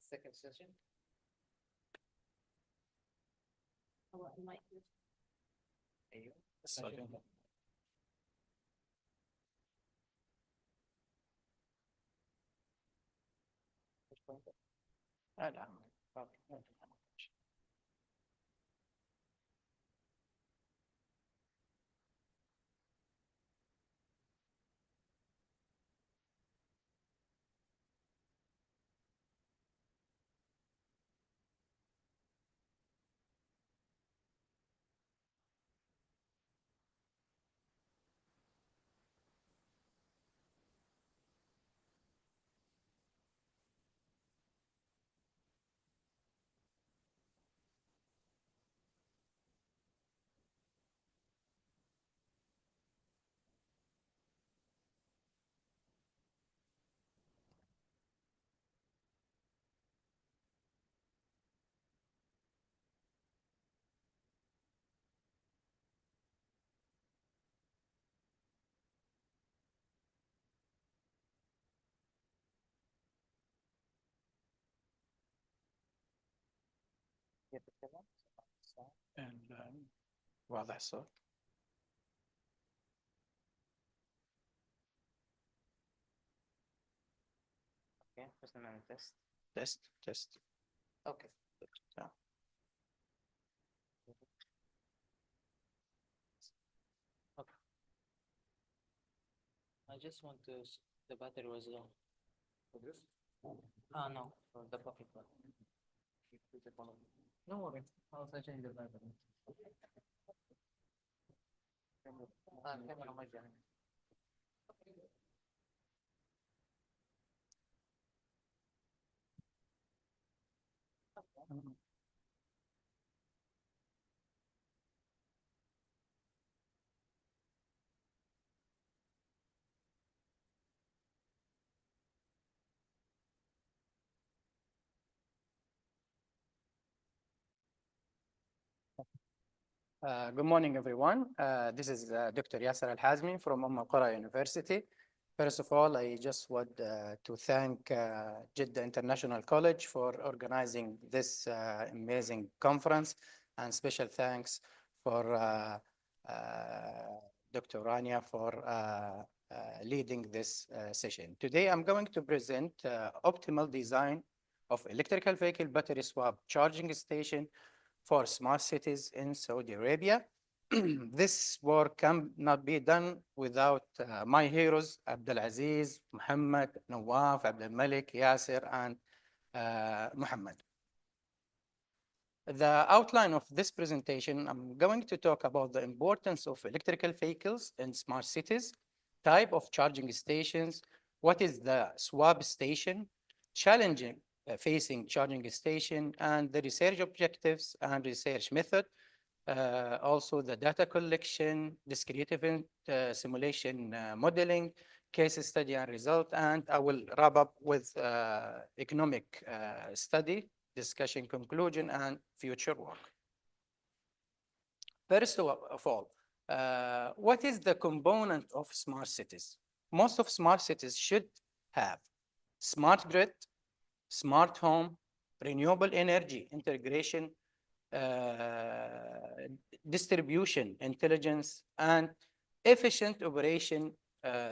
Second session. أيوه. لا. واضح الصوت؟ اوكي بس نعمل تيست اوكي تمام. Okay. I just want to the battery was low. For this? No, for the pocket one. No worry, I'll change the battery. Camera might be on. Good morning, everyone. This is Dr. Yasser Al-Hazmi from Qura University. First of all, I just want to thank Jeddah International College for organizing this amazing conference, and special thanks for Dr. Rania for leading this session. Today, I'm going to present optimal design of electrical vehicle battery swap charging station for smart cities in Saudi Arabia. This work cannot be done without my heroes, Abdulaziz, Muhammad, Nawaf, Abdul Malik, Yasser, and Muhammad. The outline of this presentation, I'm going to talk about the importance of electrical vehicles in smart cities, type of charging stations, what is the swap station, challenging facing charging station, and the research objectives and research method, also the data collection, discrete event simulation modeling, case study and result, and I will wrap up with economic study, discussion conclusion, and future work. First of all, what is the component of smart cities? Most of smart cities should have smart grid, smart home, renewable energy integration, distribution intelligence, and efficient operation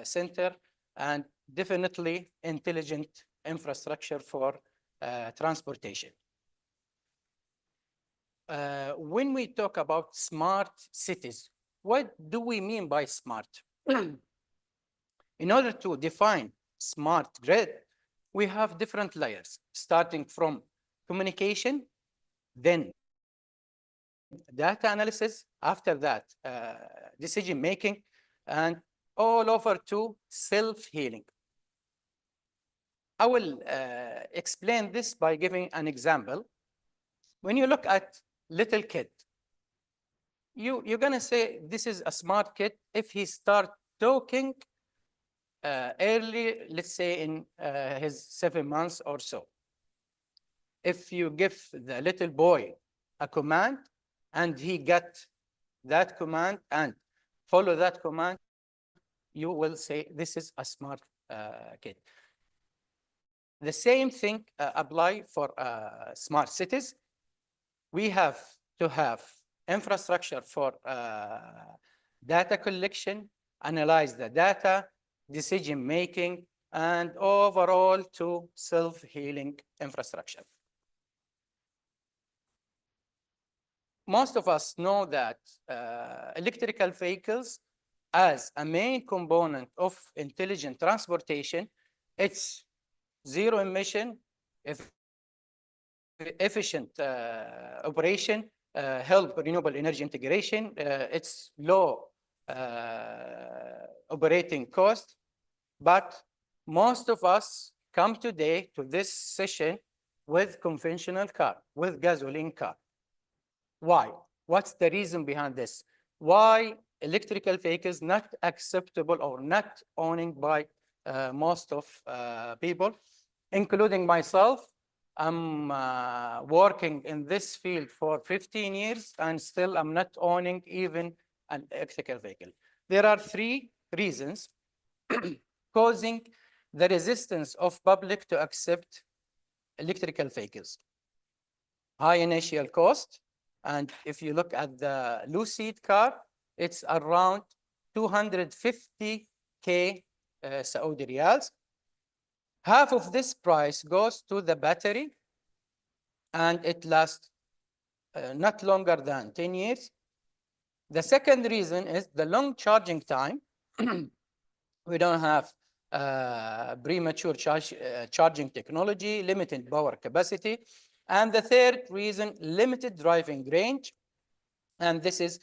center, and definitely intelligent infrastructure for transportation. When we talk about smart cities, what do we mean by smart? In order to define smart grid, we have different layers, starting from communication, then data analysis, after that, decision making, and all over to self-healing. I will explain this by giving an example. When you look at little kid, you're gonna say this is a smart kid if he start talking early, let's say in his 7 months or so. If you give the little boy a command and he get that command and follow that command, you will say this is a smart kid. The same thing apply for smart cities. We have to have infrastructure for data collection, analyze the data, decision making, and overall to self-healing infrastructure. Most of us know that electrical vehicles as a main component of intelligent transportation, it's zero emission, efficient operation, help renewable energy integration, it's low operating cost. But most of us come today to this session with conventional car, with gasoline car. Why? What's the reason behind this? Why electrical vehicles not acceptable or not owning by most of people, including myself? I'm working in this field for 15 years and still I'm not owning even an electrical vehicle. There are 3 reasons causing the resistance of public to accept electrical vehicles. High initial cost, and if you look at the Lucid car, it's around 250K Saudi riyals. Half of this price goes to the battery, and it lasts not longer than 10 years. The second reason is the long charging time. We don't have premature charging technology, limited power capacity. And the third reason, limited driving range. And this is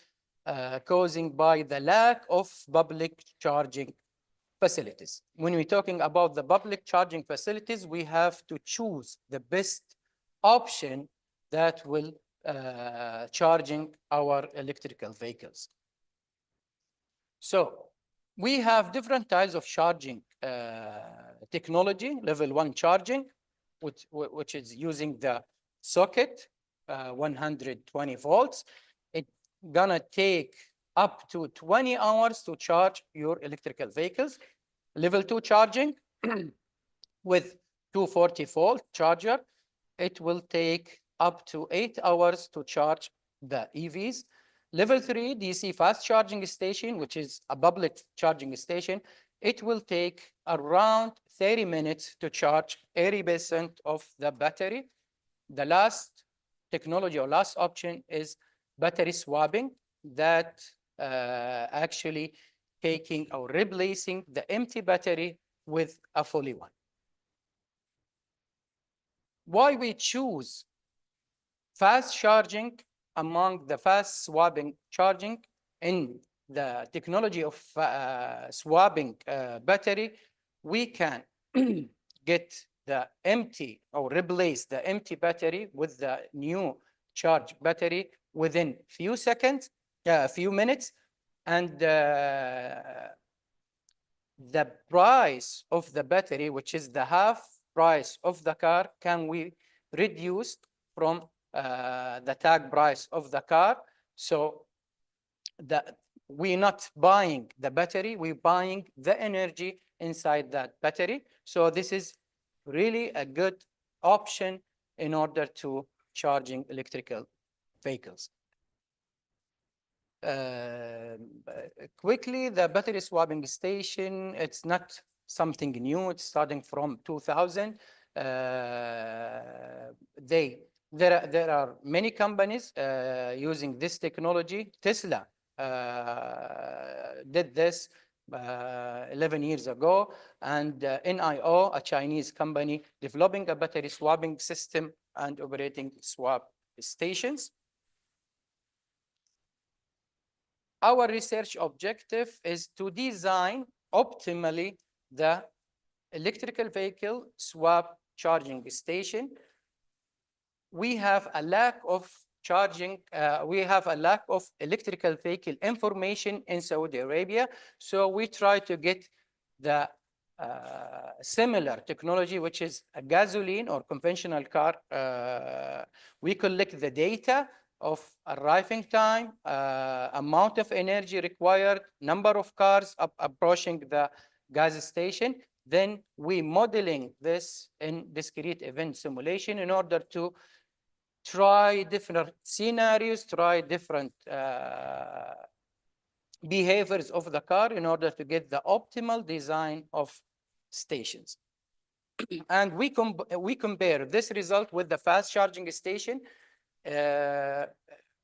causing by the lack of public charging facilities. When we're talking about the public charging facilities, we have to choose the best option that will charging our electrical vehicles. So we have different types of charging technology. Level 1 charging, which is using the socket, 120 volts. It's gonna take up to 20 hours to charge your electrical vehicles. Level 2 charging with 240 volt charger, it will take up to 8 hours to charge the EVs. Level 3 DC fast charging station, which is a public charging station, it will take around 30 minutes to charge 80% of the battery. The last technology or last option is battery swapping, that actually taking or replacing the empty battery with a fully one. Why we choose fast charging among the fast swapping charging in the technology of swapping battery? We can get the empty or replace the empty battery with the new charged battery within few seconds, few minutes, and the price of the battery, which is the half price of the car, can we reduce from the tag price of the car? So that we're not buying the battery, we're buying the energy inside that battery. So this is really a good option in order to charging electrical vehicles. Quickly, the battery swapping station, it's not something new. It's starting from 2000. There are many companies using this technology. Tesla did this 11 years ago, and NIO, a Chinese company, developing a battery swapping system and operating swap stations. Our research objective is to design optimally the electrical vehicle swap charging station. We have a lack of we have a lack of electrical vehicle information in Saudi Arabia. So we try to get the similar technology, which is a gasoline or conventional car. We collect the data of arriving time, amount of energy required, number of cars approaching the gas station. Then we modeling this in discrete event simulation in order to try different scenarios, try different behaviors of the car in order to get the optimal design of stations. And we compare this result with the fast charging station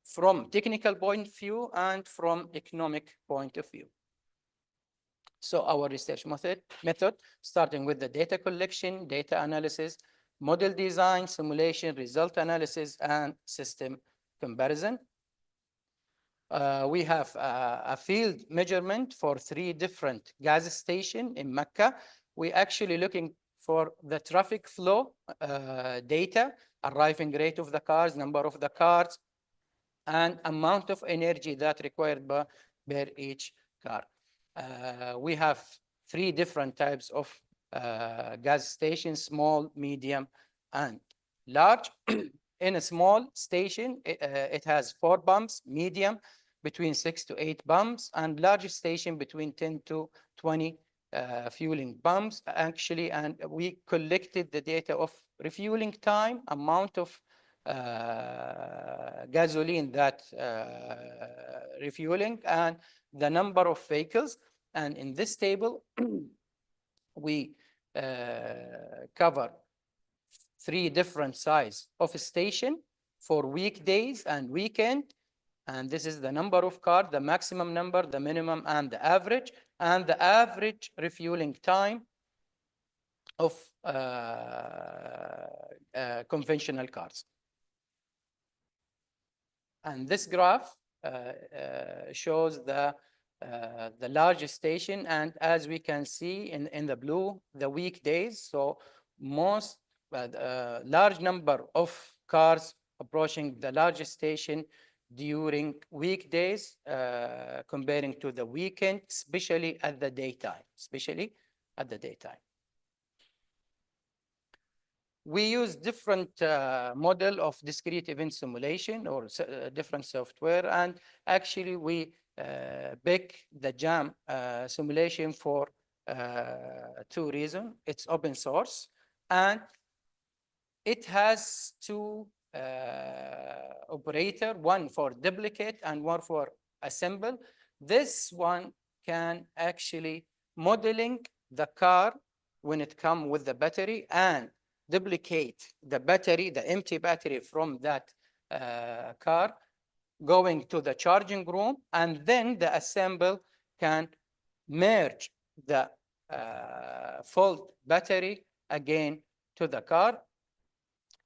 from technical point of view and from economic point of view. So our research method, starting with the data collection, data analysis, model design, simulation, result analysis, and system comparison. We have a field measurement for 3 different gas stations in Mecca. We're actually looking for the traffic flow data, arriving rate of the cars, number of the cars, and amount of energy that required per each car. We have 3 different types of gas stations: small, medium, and large. In a small station, it has 4 pumps, medium between 6 to 8 pumps, and large station between 10 to 20 fueling pumps. Actually, and we collected the data of refueling time, amount of gasoline that refueling, and the number of vehicles. And in this table, we cover 3 different size of a station for weekdays and weekend. And this is the number of cars, the maximum number, the minimum, and the average refueling time of conventional cars. And this graph shows the largest station, and as we can see in the blue, the weekdays. So most large number of cars approaching the largest station during weekdays, comparing to the weekend, especially at the daytime. We use different model of discrete event simulation or different software, and actually we pick the JAM simulation for 2 reasons. It's open source, and it has 2 operator, one for duplicate and one for assemble. This one can actually modeling the car when it comes with the battery and duplicate the battery, the empty battery from that car, going to the charging room, and then the assemble can merge the full battery again to the car.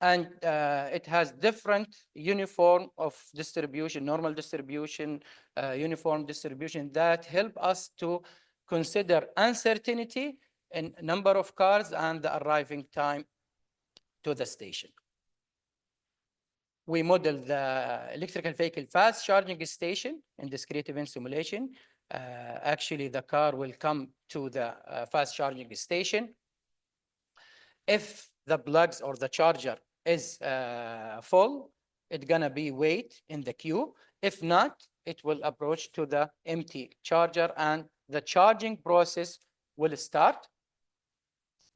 And it has different uniform of distribution, normal distribution, uniform distribution that help us to consider uncertainty in number of cars and the arriving time to the station. We model the electrical vehicle fast charging station in discrete event simulation. Actually, the car will come to the fast charging station. If the plugs or the charger is full, it's gonna be wait in the queue. If not, it will approach to the empty charger and the charging process will start.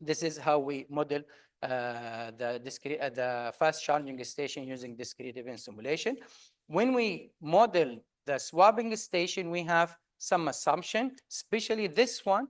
This is how we model the fast charging station using discrete event simulation. When we model the swapping station, we have some assumption, especially this one.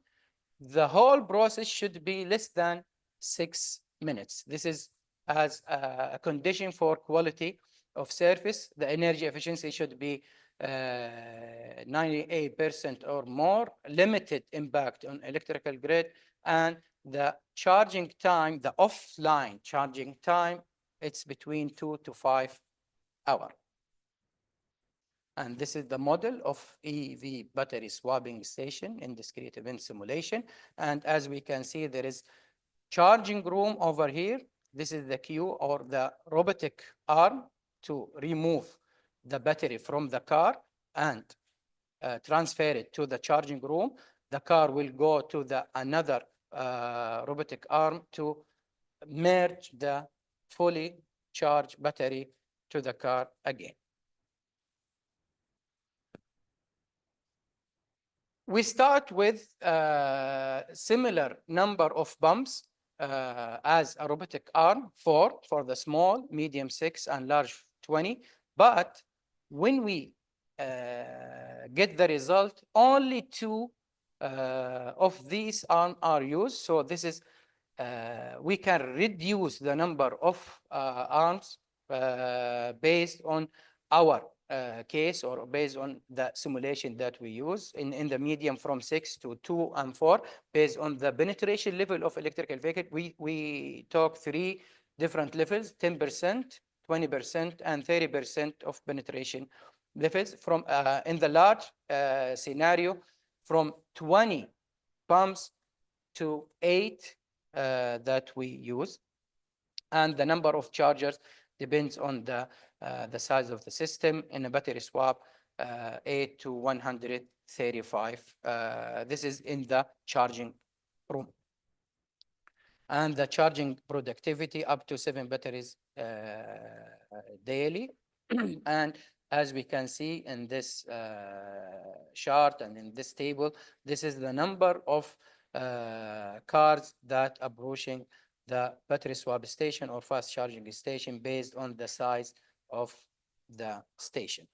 The whole process should be less than 6 minutes. This is as a condition for quality of service. The energy efficiency should be 98% or more, limited impact on electrical grid, and the charging time, the offline charging time, it's between 2 to 5 hours. And this is the model of EV battery swapping station in discrete event simulation. And as we can see, there is charging room over here. This is the queue or the robotic arm to remove the battery from the car and transfer it to the charging room. The car will go to the another robotic arm to merge the fully charged battery to the car again. We start with similar number of bumps as a robotic arm, 4 for the small, medium 6, and large 20. But when we get the result, only 2 of these arms are used. So this is, we can reduce the number of arms based on our case or based on the simulation that we use in the medium from 6 to 2 and 4, based on the penetration level of electrical vehicle. We talk 3 different levels: 10%, 20%, and 30% of penetration levels. From in the large scenario, from 20 pumps to 8 that we use, and the number of chargers depends on the size of the system. In a battery swap, 8 to 135. This is in the charging room. And the charging productivity up to 7 batteries daily. And as we can see in this chart and in this table, this is the number of cars that are approaching the battery swap station or fast charging station based on the size of the station.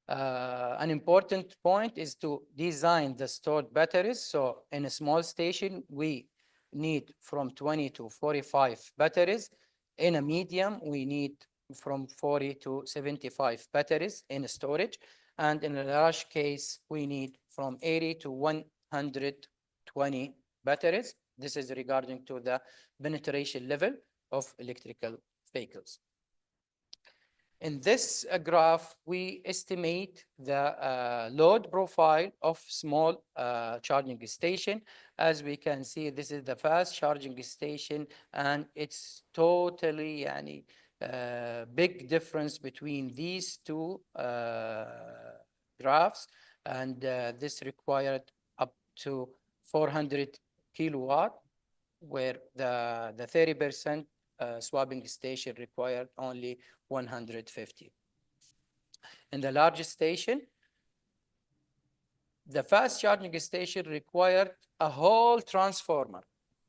An important point is to design the stored batteries. So in a small station, we need from 20 to 45 batteries. In a medium, we need from 40 to 75 batteries in storage. And in a large case, we need from 80 to 120 batteries. This is regarding to the penetration level of electrical vehicles. In this graph, we estimate the load profile of small charging station. As we can see, this is the fast charging station, and it's totally big difference between these 2 graphs. And this required up to 400 kilowatt, where the 30% swapping station required only 150. In the largest station, the fast charging station required a whole transformer,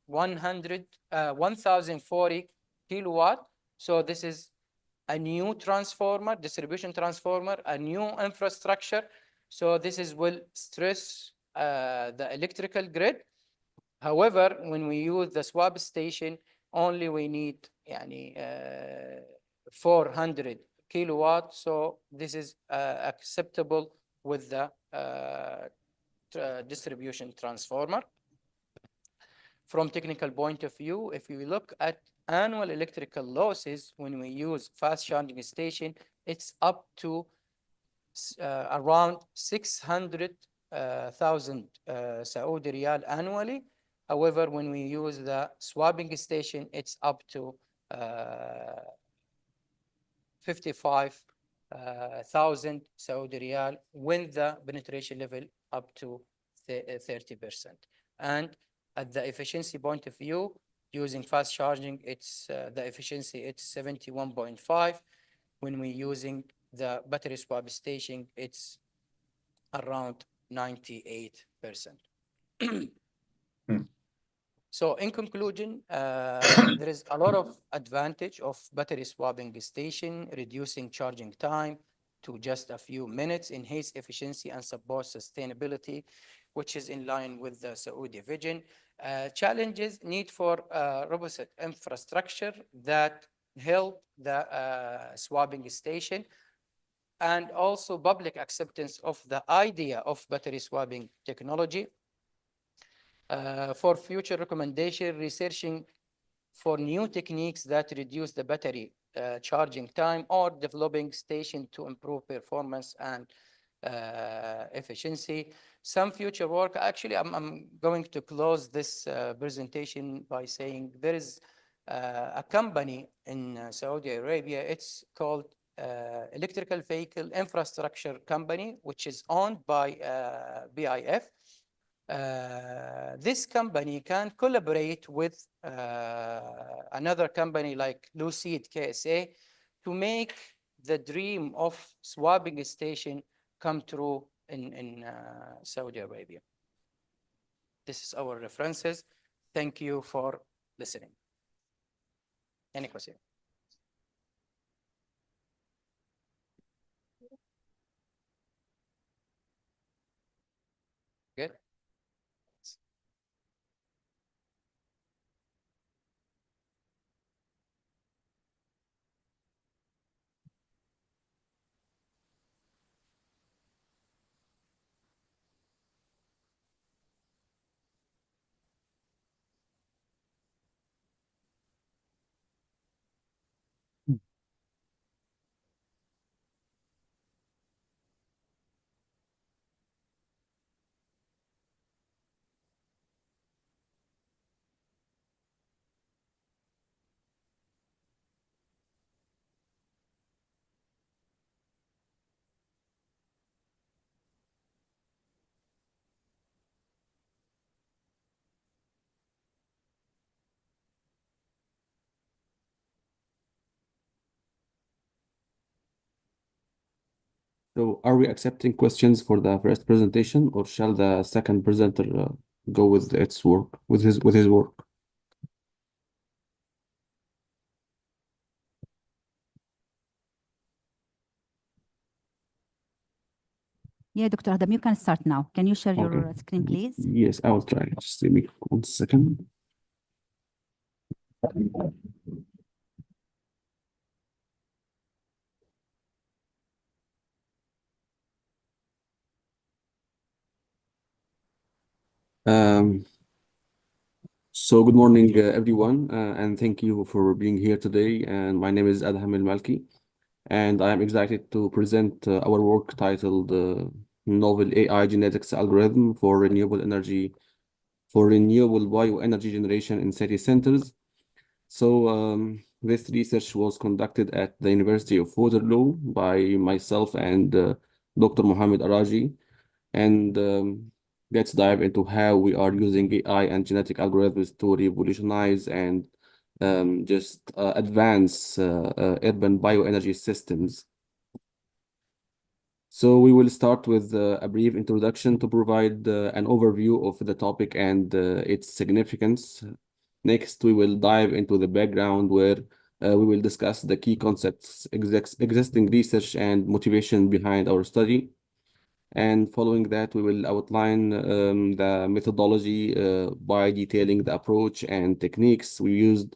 1040 kilowatt. So this is a new transformer, distribution transformer, a new infrastructure. So this will stress the electrical grid. However, when we use the swap station, only we need 400 kilowatt. So this is acceptable with the distribution transformer. From technical point of view, if you look at annual electrical losses, when we use fast charging station, it's up to around 600,000 Saudi Riyal annually. However, when we use the swapping station, it's up to 55,000 Saudi Riyal, when the penetration level up to 30%. And at the efficiency point of view, using fast charging, it's the efficiency, it's 71.5. When we're using the battery swap station, it's around 98%. So in conclusion, there is a lot of advantage of battery swapping station, reducing charging time to just a few minutes, enhance efficiency and support sustainability, which is in line with the Saudi vision. Challenges: need for robust infrastructure that help the swapping station, and also public acceptance of the idea of battery swapping technology. For future recommendation, researching for new techniques that reduce the battery charging time, or developing station to improve performance and efficiency. Some future work, actually, I'm going to close this presentation by saying there is a company in Saudi Arabia. It's called Electrical Vehicle Infrastructure Company, which is owned by BIF. This company can collaborate with another company like Lucid KSA to make the dream of swapping a station come true in Saudi Arabia. This is our references. Thank you for listening. Any question? Good. So are we accepting questions for the first presentation, or shall the second presenter go with its work, with his work? Yeah, Dr. Adam, you can start now. Can you share your Okay. screen, please? Yes, I will try. Just give me 1 second. So good morning, everyone, and thank you for being here today. And my name is Adham El-Malki, and I am excited to present our work titled Novel AI Genetics Algorithm for Renewable Bioenergy Generation in City Centers. So this research was conducted at the University of Waterloo by myself and Dr. Mohammed Araji. And let's dive into how we are using AI and genetic algorithms to revolutionize and advance urban bioenergy systems. So we will start with a brief introduction to provide an overview of the topic and its significance. Next, we will dive into the background where we will discuss the key concepts, existing research, and motivation behind our study. And following that, we will outline the methodology by detailing the approach and techniques we used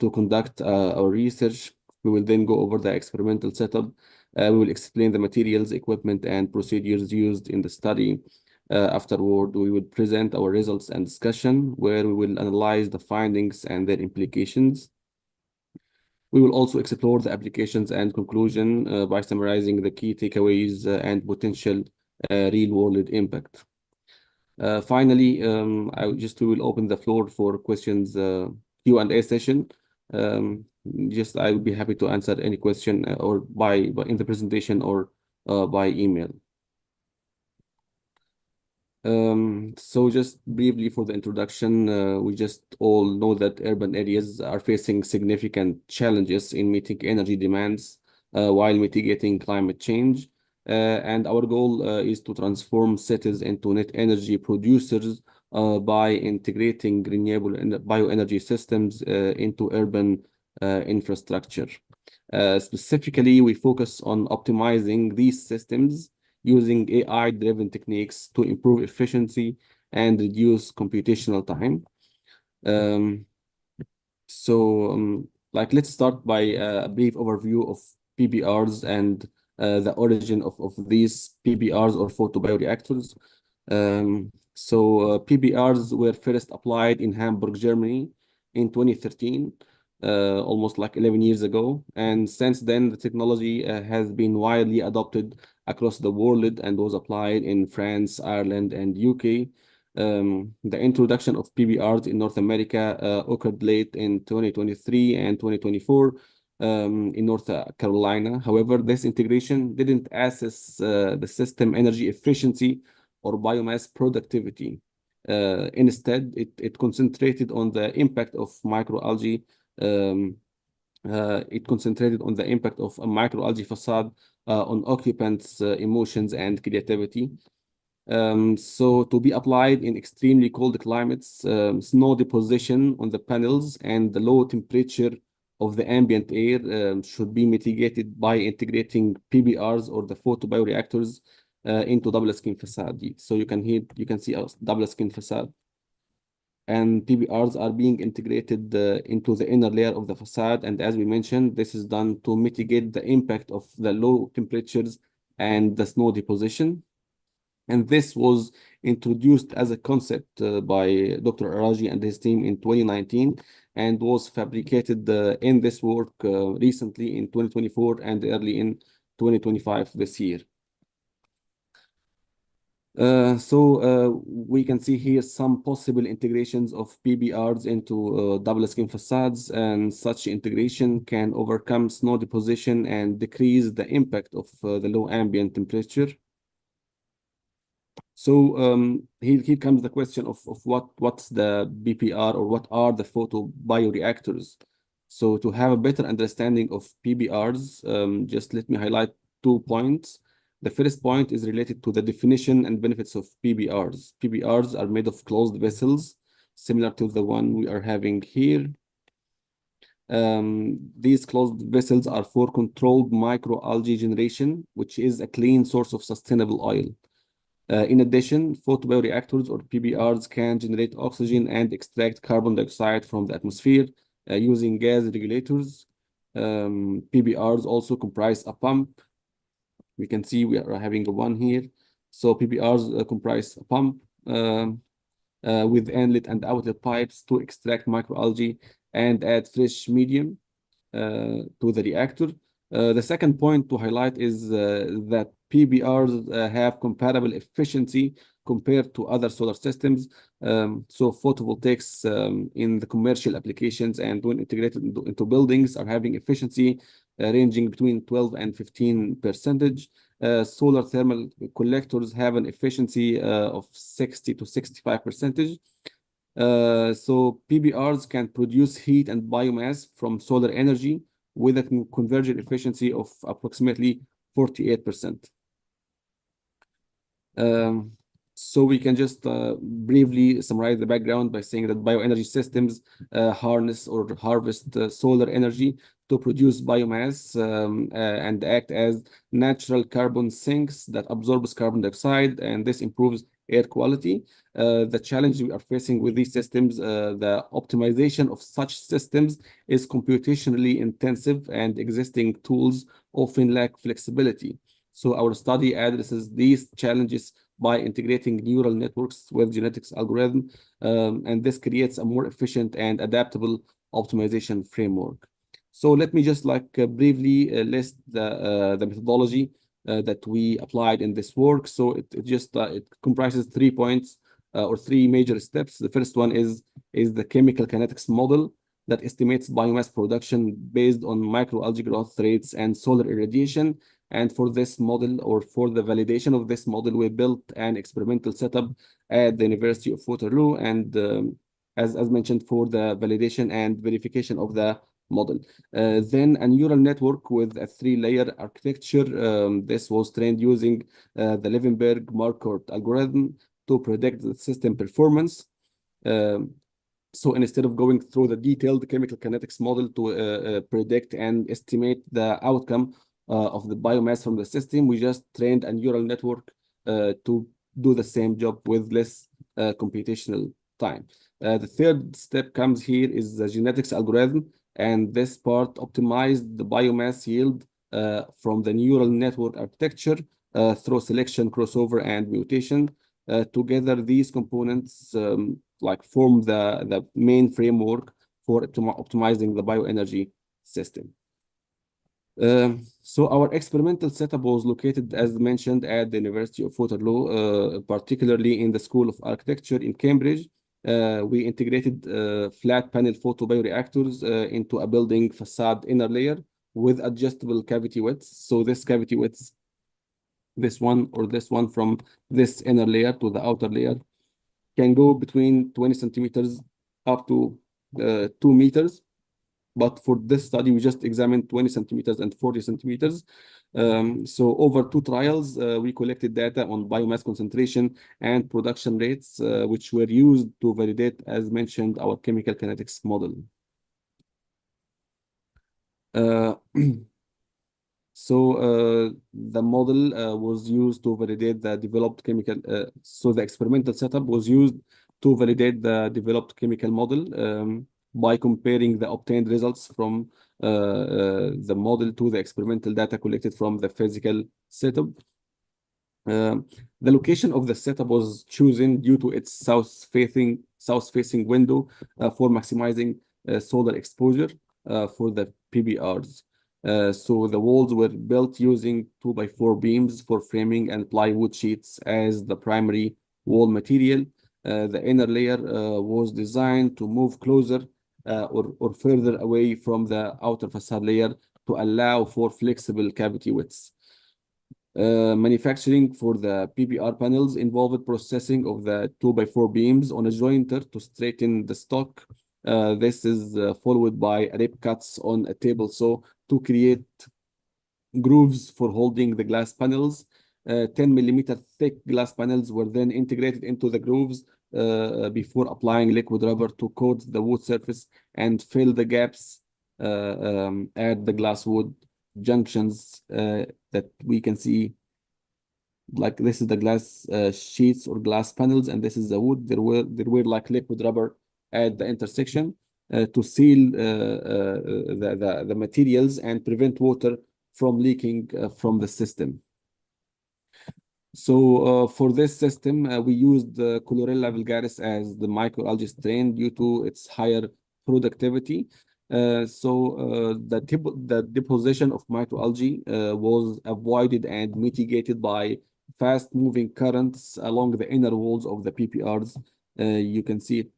to conduct our research. We will then go over the experimental setup. We will explain the materials, equipment, and procedures used in the study. Afterward, we will present our results and discussion, where we will analyze the findings and their implications. We will also explore the applications and conclusion by summarizing the key takeaways and potential real-world impact. Finally, we will open the floor for questions, Q&A session. I would be happy to answer any question or in the presentation or by email. So just briefly for the introduction, we just all know that urban areas are facing significant challenges in meeting energy demands while mitigating climate change. And our goal is to transform cities into net energy producers by integrating renewable bioenergy systems into urban infrastructure. Specifically, we focus on optimizing these systems using AI-driven techniques to improve efficiency and reduce computational time. Like, let's start by a brief overview of PBRs and the origin of these PBRs or photobioreactors. PBRs were first applied in Hamburg, Germany in 2013, almost like 11 years ago. And since then, the technology has been widely adopted across the world and was applied in France, Ireland, and UK. The introduction of PBRs in North America occurred late in 2023 and 2024 in North Carolina. However, this integration didn't assess the system energy efficiency or biomass productivity. Instead, it concentrated on the impact of microalgae. It concentrated on the impact of a microalgae facade on occupants' emotions and creativity. So to be applied in extremely cold climates, snow deposition on the panels and the low temperature of the ambient air should be mitigated by integrating PBRs or the photobioreactors into double skin facade. So you can see a double skin facade. And PBRs are being integrated into the inner layer of the facade. And as we mentioned, this is done to mitigate the impact of the low temperatures and the snow deposition. And this was introduced as a concept by Dr. Araji and his team in 2019 and was fabricated in this work recently in 2024 and early in 2025 this year. We can see here some possible integrations of PBRs into double skin facades, and such integration can overcome snow deposition and decrease the impact of the low ambient temperature. So here comes the question of what's the BPR or what are the photobioreactors. So to have a better understanding of PBRs, just let me highlight 2 points. The first point is related to the definition and benefits of PBRs. PBRs are made of closed vessels, similar to the one we are having here. These closed vessels are for controlled microalgae generation, which is a clean source of sustainable oil. In addition, photobioreactors or PBRs can generate oxygen and extract carbon dioxide from the atmosphere using gas regulators. PBRs also comprise a pump. We can see we are having one here. So PBRs comprise a pump with inlet and outlet pipes to extract microalgae and add fresh medium to the reactor. The second point to highlight is that PBRs have comparable efficiency compared to other solar systems. So photovoltaics in the commercial applications and when integrated into buildings are having efficiency ranging between 12 and 15%. Solar thermal collectors have an efficiency of 60 to 65%. So PBRs can produce heat and biomass from solar energy with a conversion efficiency of approximately 48%. So we can just briefly summarize the background by saying that bioenergy systems harness or harvest solar energy to produce biomass and act as natural carbon sinks that absorbs carbon dioxide, and this improves air quality. The challenge we are facing with these systems, the optimization of such systems is computationally intensive and existing tools often lack flexibility. So our study addresses these challenges by integrating neural networks with genetics algorithm, and this creates a more efficient and adaptable optimization framework. So let me just briefly list the methodology that we applied in this work. So it comprises 3 points or 3 major steps. The first one is the chemical kinetics model that estimates biomass production based on microalgae growth rates and solar irradiation. And for this model, or for the validation of this model, we built an experimental setup at the University of Waterloo, and as mentioned, for the validation and verification of the model. Then a neural network with a 3-layer architecture. This was trained using the Levenberg-Marquardt algorithm to predict the system performance. So instead of going through the detailed chemical kinetics model to predict and estimate the outcome of the biomass from the system, we just trained a neural network to do the same job with less computational time. The third step comes here is the genetics algorithm and this part optimized the biomass yield from the neural network architecture through selection, crossover, and mutation. Together, these components like form the main framework for optimizing the bioenergy system. So our experimental setup was located, as mentioned, at the University of Waterloo, particularly in the School of Architecture in Cambridge. We integrated flat panel photobioreactors into a building facade inner layer with adjustable cavity widths. So this cavity width, this one or this one from this inner layer to the outer layer, can go between 20 centimeters up to 2 meters. But for this study, we just examined 20 centimeters and 40 centimeters. So over 2 trials, we collected data on biomass concentration and production rates, which were used to validate, as mentioned, our chemical kinetics model. So the model was used to validate the developed chemical. So the experimental setup was used to validate the developed chemical model by comparing the obtained results from the model to the experimental data collected from the physical setup. The location of the setup was chosen due to its south-facing window for maximizing solar exposure for the PBRs. So the walls were built using 2x4 beams for framing and plywood sheets as the primary wall material. The inner layer was designed to move closer or further away from the outer facade layer to allow for flexible cavity widths. Manufacturing for the PBR panels involved processing of the 2x4 beams on a jointer to straighten the stock. This is followed by rib cuts on a table saw to create grooves for holding the glass panels. 10mm thick glass panels were then integrated into the grooves before applying liquid rubber to coat the wood surface and fill the gaps at the glass wood junctions that we can see. Like this is the glass sheets or glass panels, and this is the wood. There were like liquid rubber at the intersection to seal the materials and prevent water from leaking from the system. So for this system, we used Chlorella vulgaris as the microalgae strain due to its higher productivity. The deposition of microalgae was avoided and mitigated by fast-moving currents along the inner walls of the PPRs. You can see it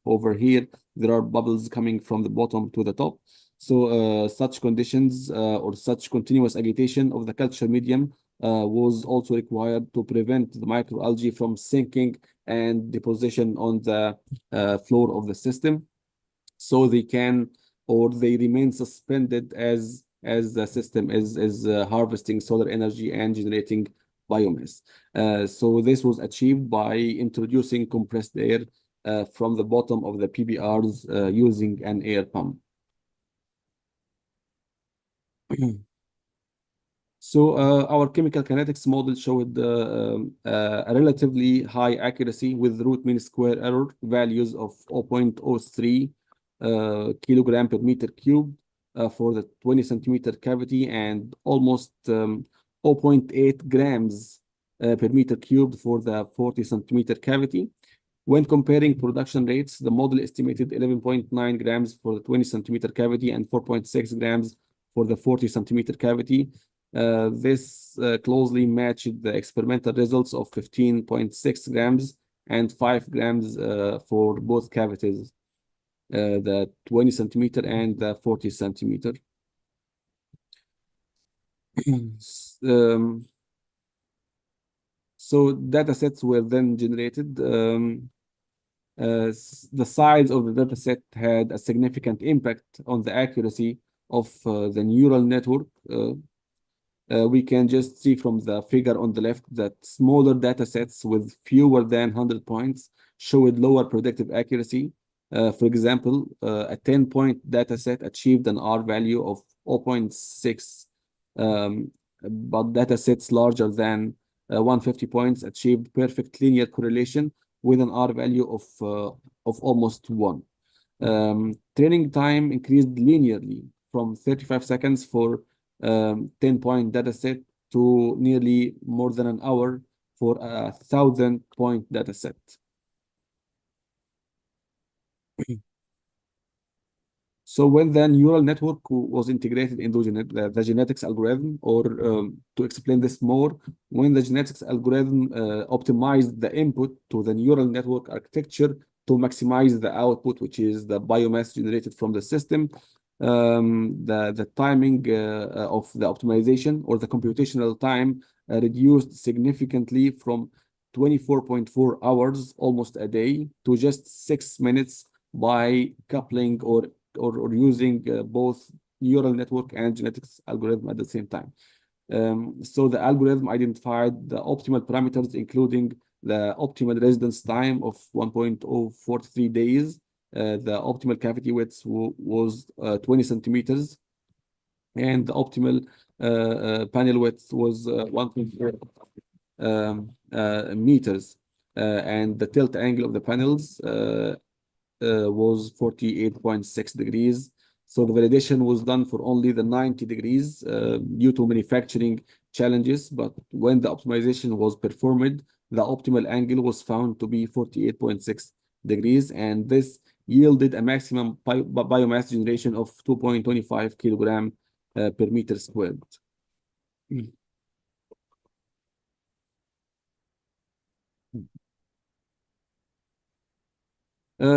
over here. There are bubbles coming from the bottom to the top. So such conditions or such continuous agitation of the culture medium was also required to prevent the microalgae from sinking and deposition on the floor of the system. So they can or they remain suspended as the system is harvesting solar energy and generating biomass. So this was achieved by introducing compressed air from the bottom of the PBRs using an air pump. So our chemical kinetics model showed a relatively high accuracy with root mean square error values of 0.03 kilogram per meter cubed for the 20 centimeter cavity and almost 0.8 grams per meter cubed for the 40 centimeter cavity. When comparing production rates, the model estimated 11.9 grams for the 20 centimeter cavity and 4.6 grams for the 40 centimeter cavity. This closely matched the experimental results of 15.6 grams and 5 grams for both cavities, the 20 centimeter and the 40 centimeter. So data sets were then generated. The size of the data set had a significant impact on the accuracy of the neural network. We can just see from the figure on the left that smaller data sets with fewer than 100 points showed lower predictive accuracy. For example, a 10-point data set achieved an R value of 0.6, but data sets larger than 150 points achieved perfect linear correlation with an R value of almost 1. Training time increased linearly from 35 seconds for 10-point data set to nearly more than an hour for a 1,000-point data set. So when the neural network was integrated into the genetics algorithm, or to explain this more, when the genetics algorithm optimized the input to the neural network architecture to maximize the output, which is the biomass generated from the system, the timing of the optimization or the computational time reduced significantly from 24.4 hours, almost a day, to just 6 minutes by coupling or using both neural network and genetics algorithm at the same time. So the algorithm identified the optimal parameters, including the optimal residence time of 1.043 days. The optimal cavity width was 20 centimeters, and the optimal panel width was 1.4 meters. And the tilt angle of the panels was 48.6 degrees. So the validation was done for only the 90 degrees due to manufacturing challenges. But when the optimization was performed, the optimal angle was found to be 48.6 degrees. And this yielded a maximum biomass generation of 2.25 kilogram per meter squared.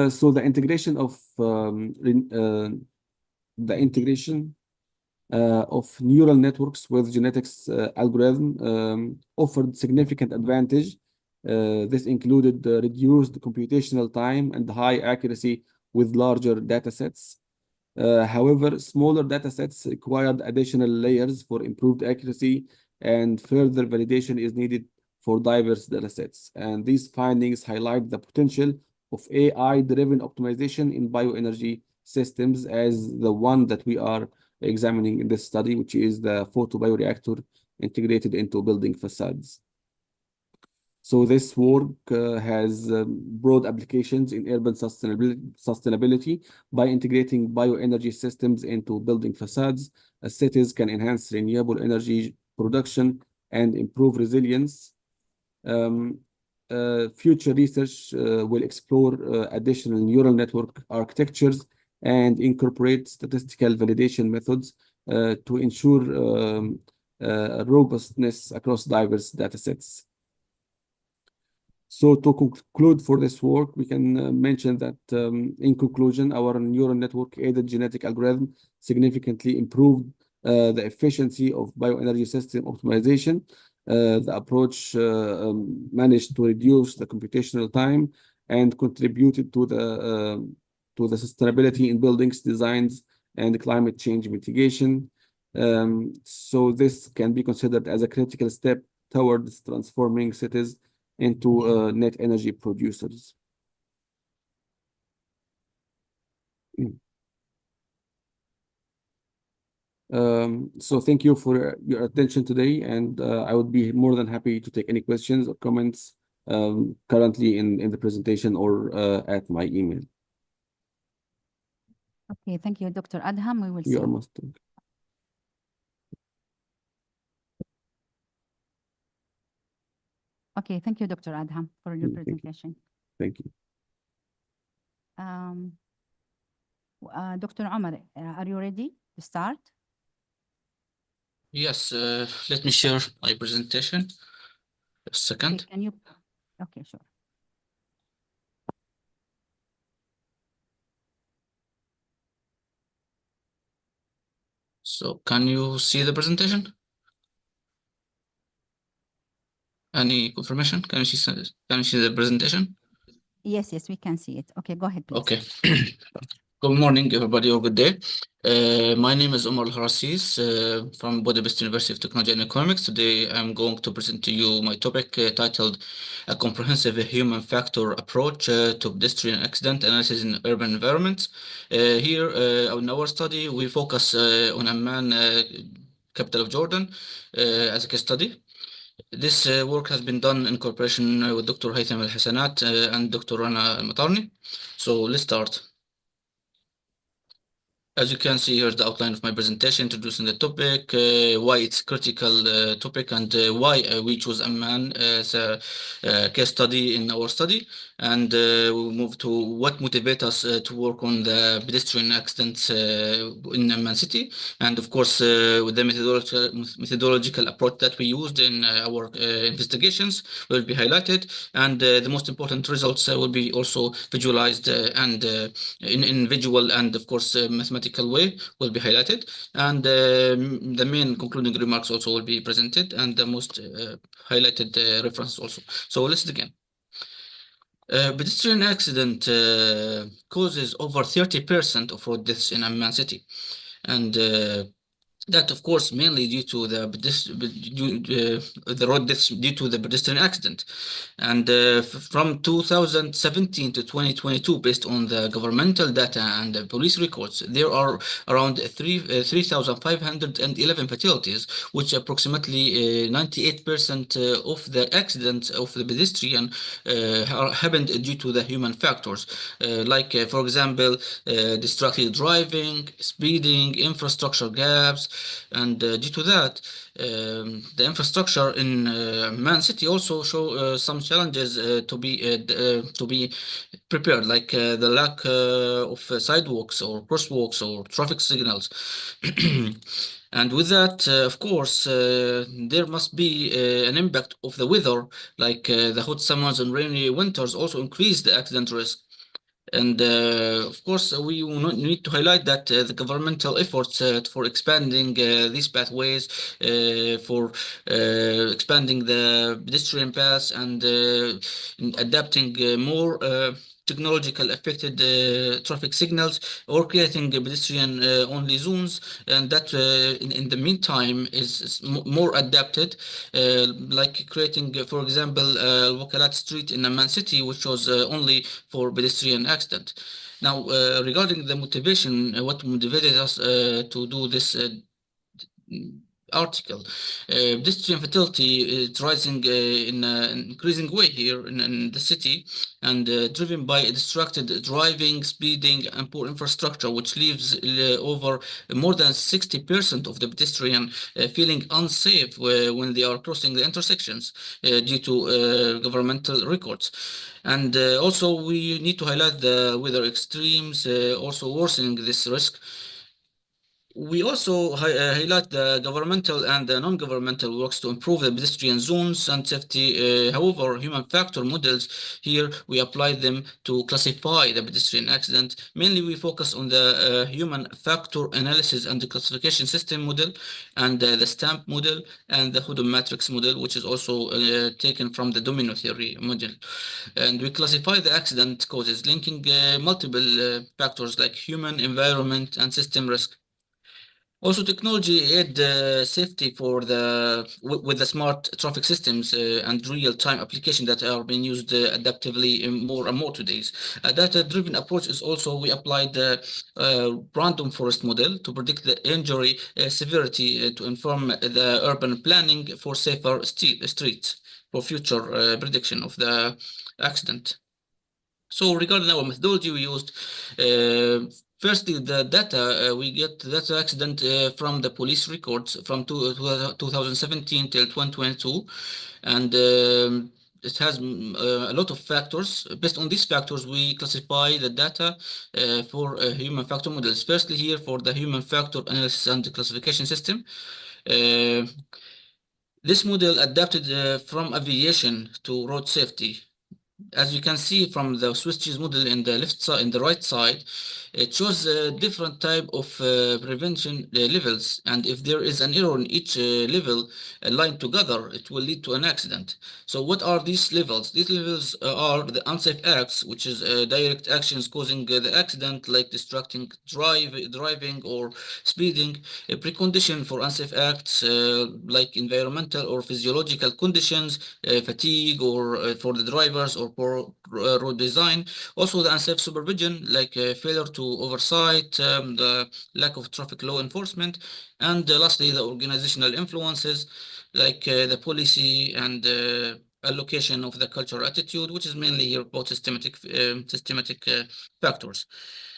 So the integration of neural networks with genetics algorithm offered significant advantage. This included reduced computational time and high accuracy with larger data sets. However, smaller data sets required additional layers for improved accuracy, and further validation is needed for diverse data sets. And these findings highlight the potential of AI-driven optimization in bioenergy systems, as the one that we are examining in this study, which is the photobioreactor integrated into building facades. So this work has broad applications in urban sustainability. By integrating bioenergy systems into building facades, cities can enhance renewable energy production and improve resilience. Future research will explore additional neural network architectures and incorporate statistical validation methods to ensure robustness across diverse data sets. So to conclude for this work, we can mention that in conclusion, our neural network aided genetic algorithm significantly improved the efficiency of bioenergy system optimization. The approach managed to reduce the computational time and contributed to the sustainability in buildings designs and climate change mitigation. So this can be considered as a critical step towards transforming cities into net energy producers. So thank you for your attention today, and I would be more than happy to take any questions or comments currently in the presentation or at my email. Okay, thank you, Dr. Adham. We will see. You are most welcome. Okay, thank you, Dr. Adham, for your Thank you. presentation. Thank you. Dr. Omar, are you ready to start? Yes, let me share my presentation. A Okay, second. can you? Okay, sure. So can you see the presentation? Any confirmation? Can you see the presentation? Yes, yes, we can see it. Okay, go ahead, please. Okay. Good morning, everybody, or good day. My name is Omar Al-Harasis from Budapest University of Technology and Economics. Today, I'm going to present to you my topic titled A Comprehensive Human Factor Approach to Pedestrian Accident Analysis in Urban Environments. Here, in our study, we focus on Amman, capital of Jordan, as a case study. This work has been done in cooperation with Dr. Haytham Al-Hassanat and Dr. Rana Al-Matarni. So let's start. As you can see, here's the outline of my presentation, introducing the topic, why it's critical topic, and why we choose Amman as a case study in our study. And we'll move to what motivates us to work on the pedestrian accidents in Amman City. And of course, with the methodological approach that we used in our investigations will be highlighted. And the most important results will be also visualized and in visual and of course mathematical way will be highlighted, and the main concluding remarks also will be presented, and the most highlighted references also. So let's begin. Pedestrian accident causes over 30% of road deaths in Amman City, and that, of course, mainly due to the road deaths due to the pedestrian accident. And from 2017 to 2022, based on the governmental data and the police records, there are around 3,511 fatalities, which approximately 98% of the accidents of the pedestrian happened due to the human factors, like, for example, distracted driving, speeding, infrastructure gaps. And due to that, the infrastructure in Man City also show some challenges to be prepared, like the lack of sidewalks or crosswalks or traffic signals. And with that, of course, there must be an impact of the weather, like the hot summers and rainy winters also increase the accident risk. And of course, we need to highlight that the governmental efforts for expanding these pathways, for expanding the pedestrian paths, and adapting more technological affected traffic signals, or creating pedestrian only zones, and that in the meantime is more adapted, like creating, for example, Wakalat Street in Amman City, which was only for pedestrian accident. Now, regarding the motivation, what motivated us to do this article, pedestrian fatality is rising in an increasing way here in the city, and driven by distracted driving, speeding, and poor infrastructure, which leaves over more than 60% of the pedestrian feeling unsafe when they are crossing the intersections due to governmental records. And also we need to highlight the weather extremes also worsening this risk. We also highlight the governmental and the non-governmental works to improve the pedestrian zones and safety. However, human factor models here, we apply them to classify the pedestrian accident. Mainly, we focus on the human factor analysis and the classification system model, and the stamp model, and the Hodom matrix model, which is also taken from the domino theory model. And we classify the accident causes linking multiple factors like human, environment, and system risk. Also, technology aid safety for with the smart traffic systems and real-time application that are being used adaptively more and more today. A data-driven approach is also, we applied the random forest model to predict the injury severity to inform the urban planning for safer streets for future prediction of the accident. So regarding our methodology, we used firstly the data. We get data accident from the police records from 2017 till 2022, and it has a lot of factors. Based on these factors, we classify the data for human factor models. Firstly, here for the human factor analysis and classification system. This model adapted from aviation to road safety. As you can see from the Swiss cheese model in the left side, in the right side, it shows a different type of prevention levels, and if there is an error in each level aligned together, it will lead to an accident. So what are these levels? These levels are the unsafe acts, which is direct actions causing the accident, like distracting driving or speeding. A precondition for unsafe acts like environmental or physiological conditions, fatigue, or for the drivers, or poor road design. Also the unsafe supervision, like failure to oversight, the lack of traffic law enforcement, and lastly the organizational influences, like the policy and allocation of the cultural attitude, which is mainly here about systematic factors.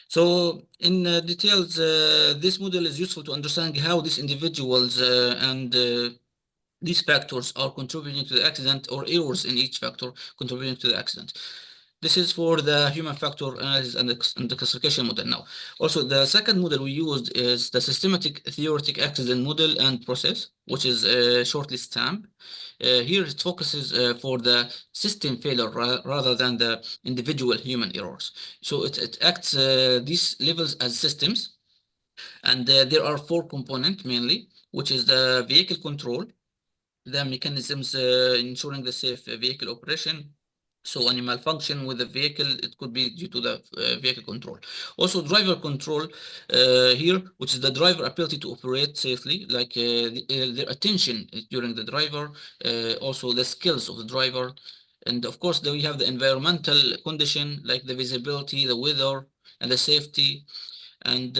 So in details, this model is useful to understand how these individuals and these factors are contributing to the accident, or errors in each factor contributing to the accident. This is for the human factor analysis and the classification model. Now, also the second model we used is the systematic theoretic accident model and process, which is shortly STAMP. Here it focuses for the system failure rather than the individual human errors. So it acts these levels as systems, and there are four components mainly, which is the vehicle control, the mechanisms ensuring the safe vehicle operation. So any malfunction with the vehicle, it could be due to the vehicle control. Also driver control here, which is the driver ability to operate safely, like their attention during the driver, also the skills of the driver. And of course, then we have the environmental condition, like the visibility, the weather, and the safety. And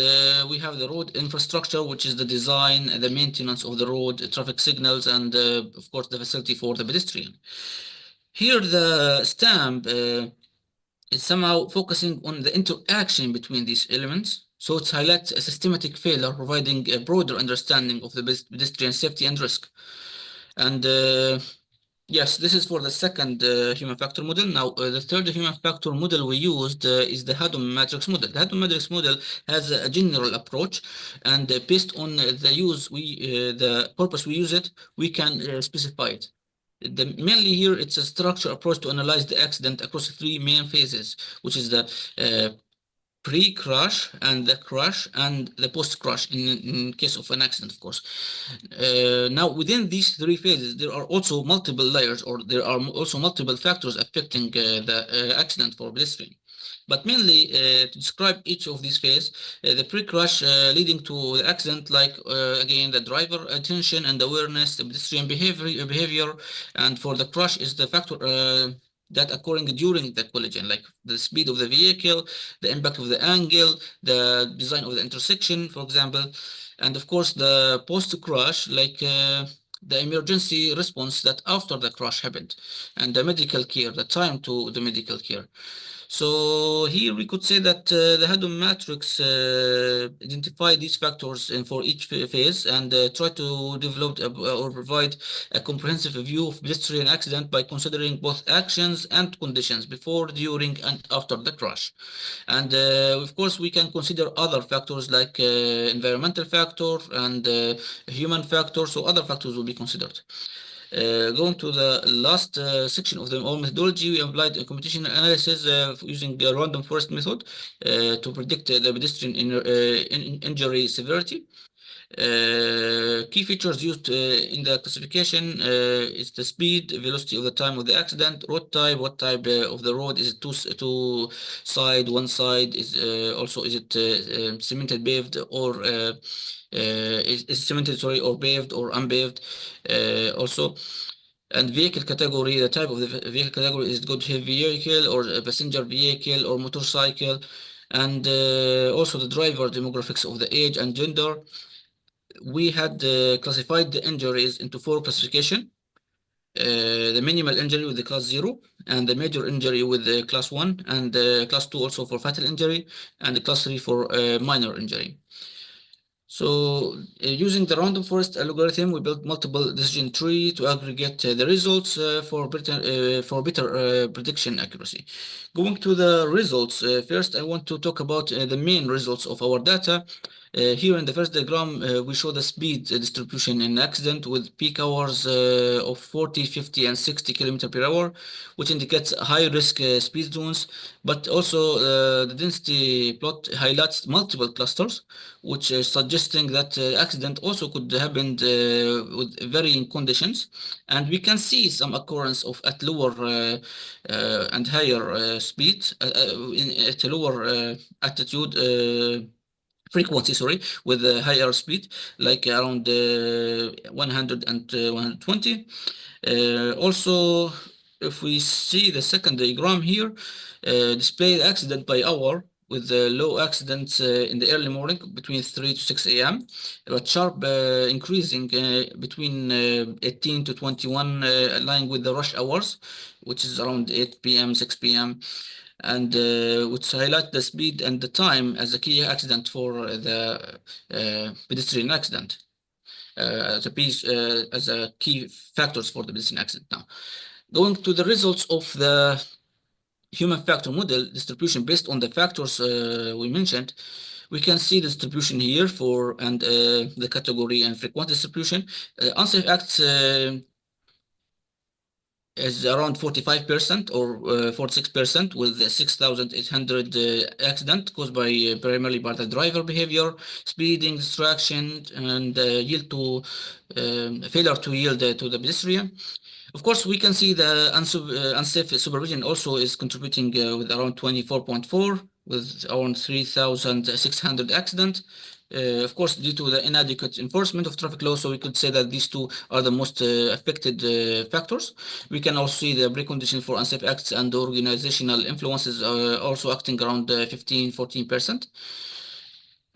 we have the road infrastructure, which is the design and the maintenance of the road, traffic signals, and of course the facility for the pedestrian. Here the STAMP is somehow focusing on the interaction between these elements. So it highlights a systematic failure, providing a broader understanding of the pedestrian safety and risk. And yes, this is for the second human factor model. Now, the third human factor model we used is the Hadoop matrix model. The Hadoop matrix model has a general approach, and based on the purpose we use it, we can specify it. Mainly here, it's a structure approach to analyze the accident across three main phases, which is the pre-crash and the crash and the post-crash in case of an accident, of course. Now, within these three phases, there are also multiple layers, or there are also multiple factors affecting the accident for pedestrian. But mainly to describe each of these phases, the pre-crash leading to the accident, like again, the driver attention and awareness, the pedestrian behavior, and for the crash is the factor that occurring during the collision, like the speed of the vehicle, the impact of the angle, the design of the intersection, for example, and of course the post-crash, like the emergency response that after the crash happened, and the medical care, the time to the medical care. So here we could say that the Hadoop matrix identify these factors for each phase, and try to develop or provide a comprehensive view of pedestrian accident by considering both actions and conditions before, during, and after the crash. And of course, we can consider other factors like environmental factor and human factor, so other factors will be considered. Going to the last section of our methodology, we applied a computational analysis using a random forest method to predict the pedestrian injury severity. Key features used in the classification is the speed, velocity of the time of the accident, road type, what type of the road, is it two side, one side, is also is it cemented, paved, or is cemented, sorry, or paved or unpaved, also. And vehicle category, the type of the vehicle category, is it good heavy vehicle or a passenger vehicle or motorcycle, and also the driver demographics of the age and gender. We had classified the injuries into four classification. The minimal injury with the class 0, and the major injury with the class 1, and class 2 also for fatal injury, and the class 3 for minor injury. So using the random forest algorithm, we built multiple decision tree to aggregate the results for better prediction accuracy. Going to the results, first I want to talk about the main results of our data. Here in the first diagram, we show the speed distribution in accident with peak hours of 40, 50, and 60 km per hour, which indicates high risk speed zones. But also the density plot highlights multiple clusters, which is suggesting that accident also could happen with varying conditions. And we can see some occurrence of at lower and higher speed, at a lower altitude, frequency, sorry, with a higher speed, like around 100 and 120. Also, if we see the second diagram here, display the accident by hour, with low accidents in the early morning between 3 to 6 a.m., but sharp increasing between 18 to 21, aligned with the rush hours, which is around 8 p.m., 6 p.m. and which highlight the speed and the time as a key accident for the pedestrian accident. As a key factors for the pedestrian accident. Now, going to the results of the human factor model distribution based on the factors we mentioned, we can see the distribution here for the category and frequency distribution. Unsafe acts is around 45% or 46% with 6,800 accident caused by primarily by the driver behavior, speeding, distraction, and yield to failure to yield to the pedestrian. Of course, we can see the unsafe supervision also is contributing with around 24.4 with around 3,600 accidents. Of course, due to the inadequate enforcement of traffic law, so we could say that these two are the most affected factors. We can also see the precondition for unsafe acts and organizational influences also acting around 14%.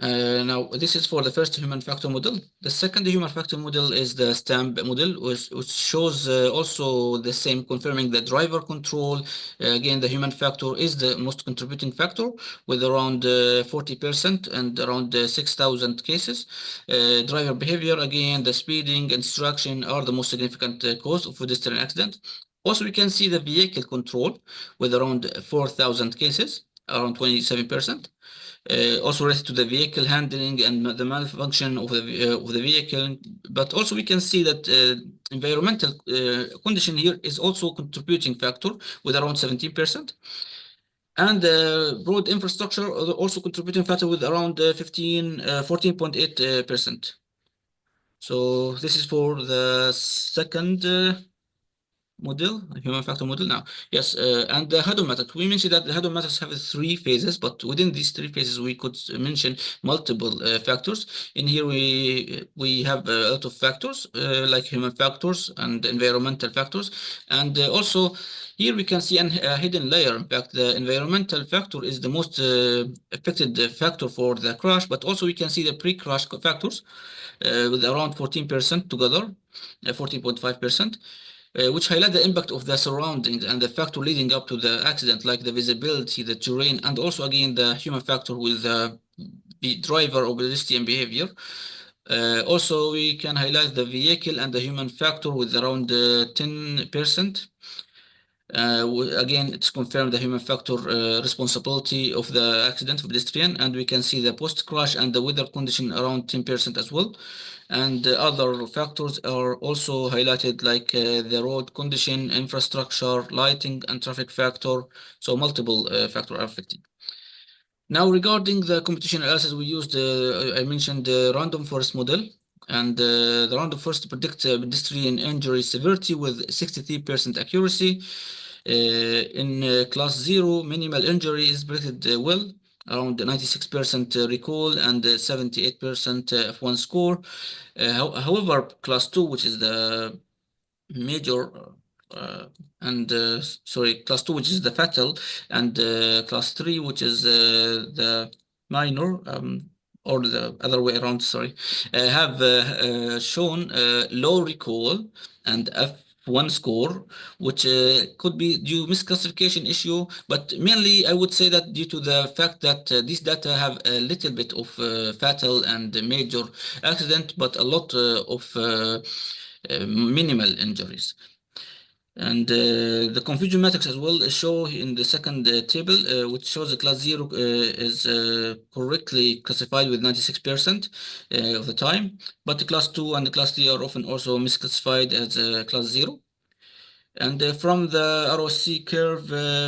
Now, this is for the first human factor model. The second human factor model is the STAMP model, which shows also the same, confirming the driver control. Again, the human factor is the most contributing factor with around 40% and around 6,000 cases. Driver behavior, again, the speeding and distraction are the most significant cause of pedestrian accident. Also, we can see the vehicle control with around 4,000 cases, around 27%. Also related to the vehicle handling and the malfunction of the vehicle, but also we can see that environmental condition here is also contributing factor with around 17%, and road infrastructure also contributing factor with around 14.8%. So this is for the second model, human factor model. Now, yes, and the Hadron matrix. We mentioned that the Hadron matrix have 3 phases, but within these 3 phases, we could mention multiple factors. In here, we have a lot of factors like human factors and environmental factors, and also here we can see a hidden layer. In fact, the environmental factor is the most affected factor for the crash, but also we can see the pre-crash factors with around 14% together, 14.5%. Which highlight the impact of the surroundings and the factor leading up to the accident, like the visibility, the terrain, and also again the human factor with the driver or pedestrian behavior. Also, we can highlight the vehicle and the human factor with around 10%. Again, it's confirmed the human factor responsibility of the accident of pedestrian, and we can see the post-crash and the weather condition around 10% as well. And other factors are also highlighted, like the road condition, infrastructure, lighting, and traffic factor. So multiple factors are affected. Now, regarding the computational analysis, we used, I mentioned the random forest model. And the random forest predicts pedestrian injury severity with 63% accuracy. In class 0, minimal injury is predicted well, around 96% recall and 78% F1 score. However, class 2, which is the major class 2, which is the fatal, and class 3, which is the minor, or the other way around, sorry, have shown low recall and F1 score, which could be due misclassification issue, but mainly I would say that due to the fact that these data have a little bit of fatal and major accident, but a lot of minimal injuries. And the confusion matrix as well show in the second table, which shows the class 0 is correctly classified with 96% of the time, but the class 2 and the class 3 are often also misclassified as class 0. And from the ROC curve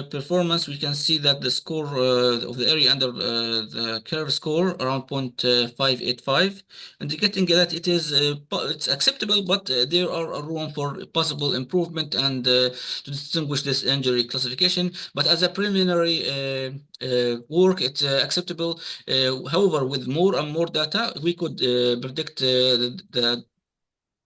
performance, we can see that the score of the area under the curve score around 0.585, indicating that it is it's acceptable, but there are room for possible improvement and to distinguish this injury classification. But as a preliminary work, it's acceptable. However, with more and more data, we could predict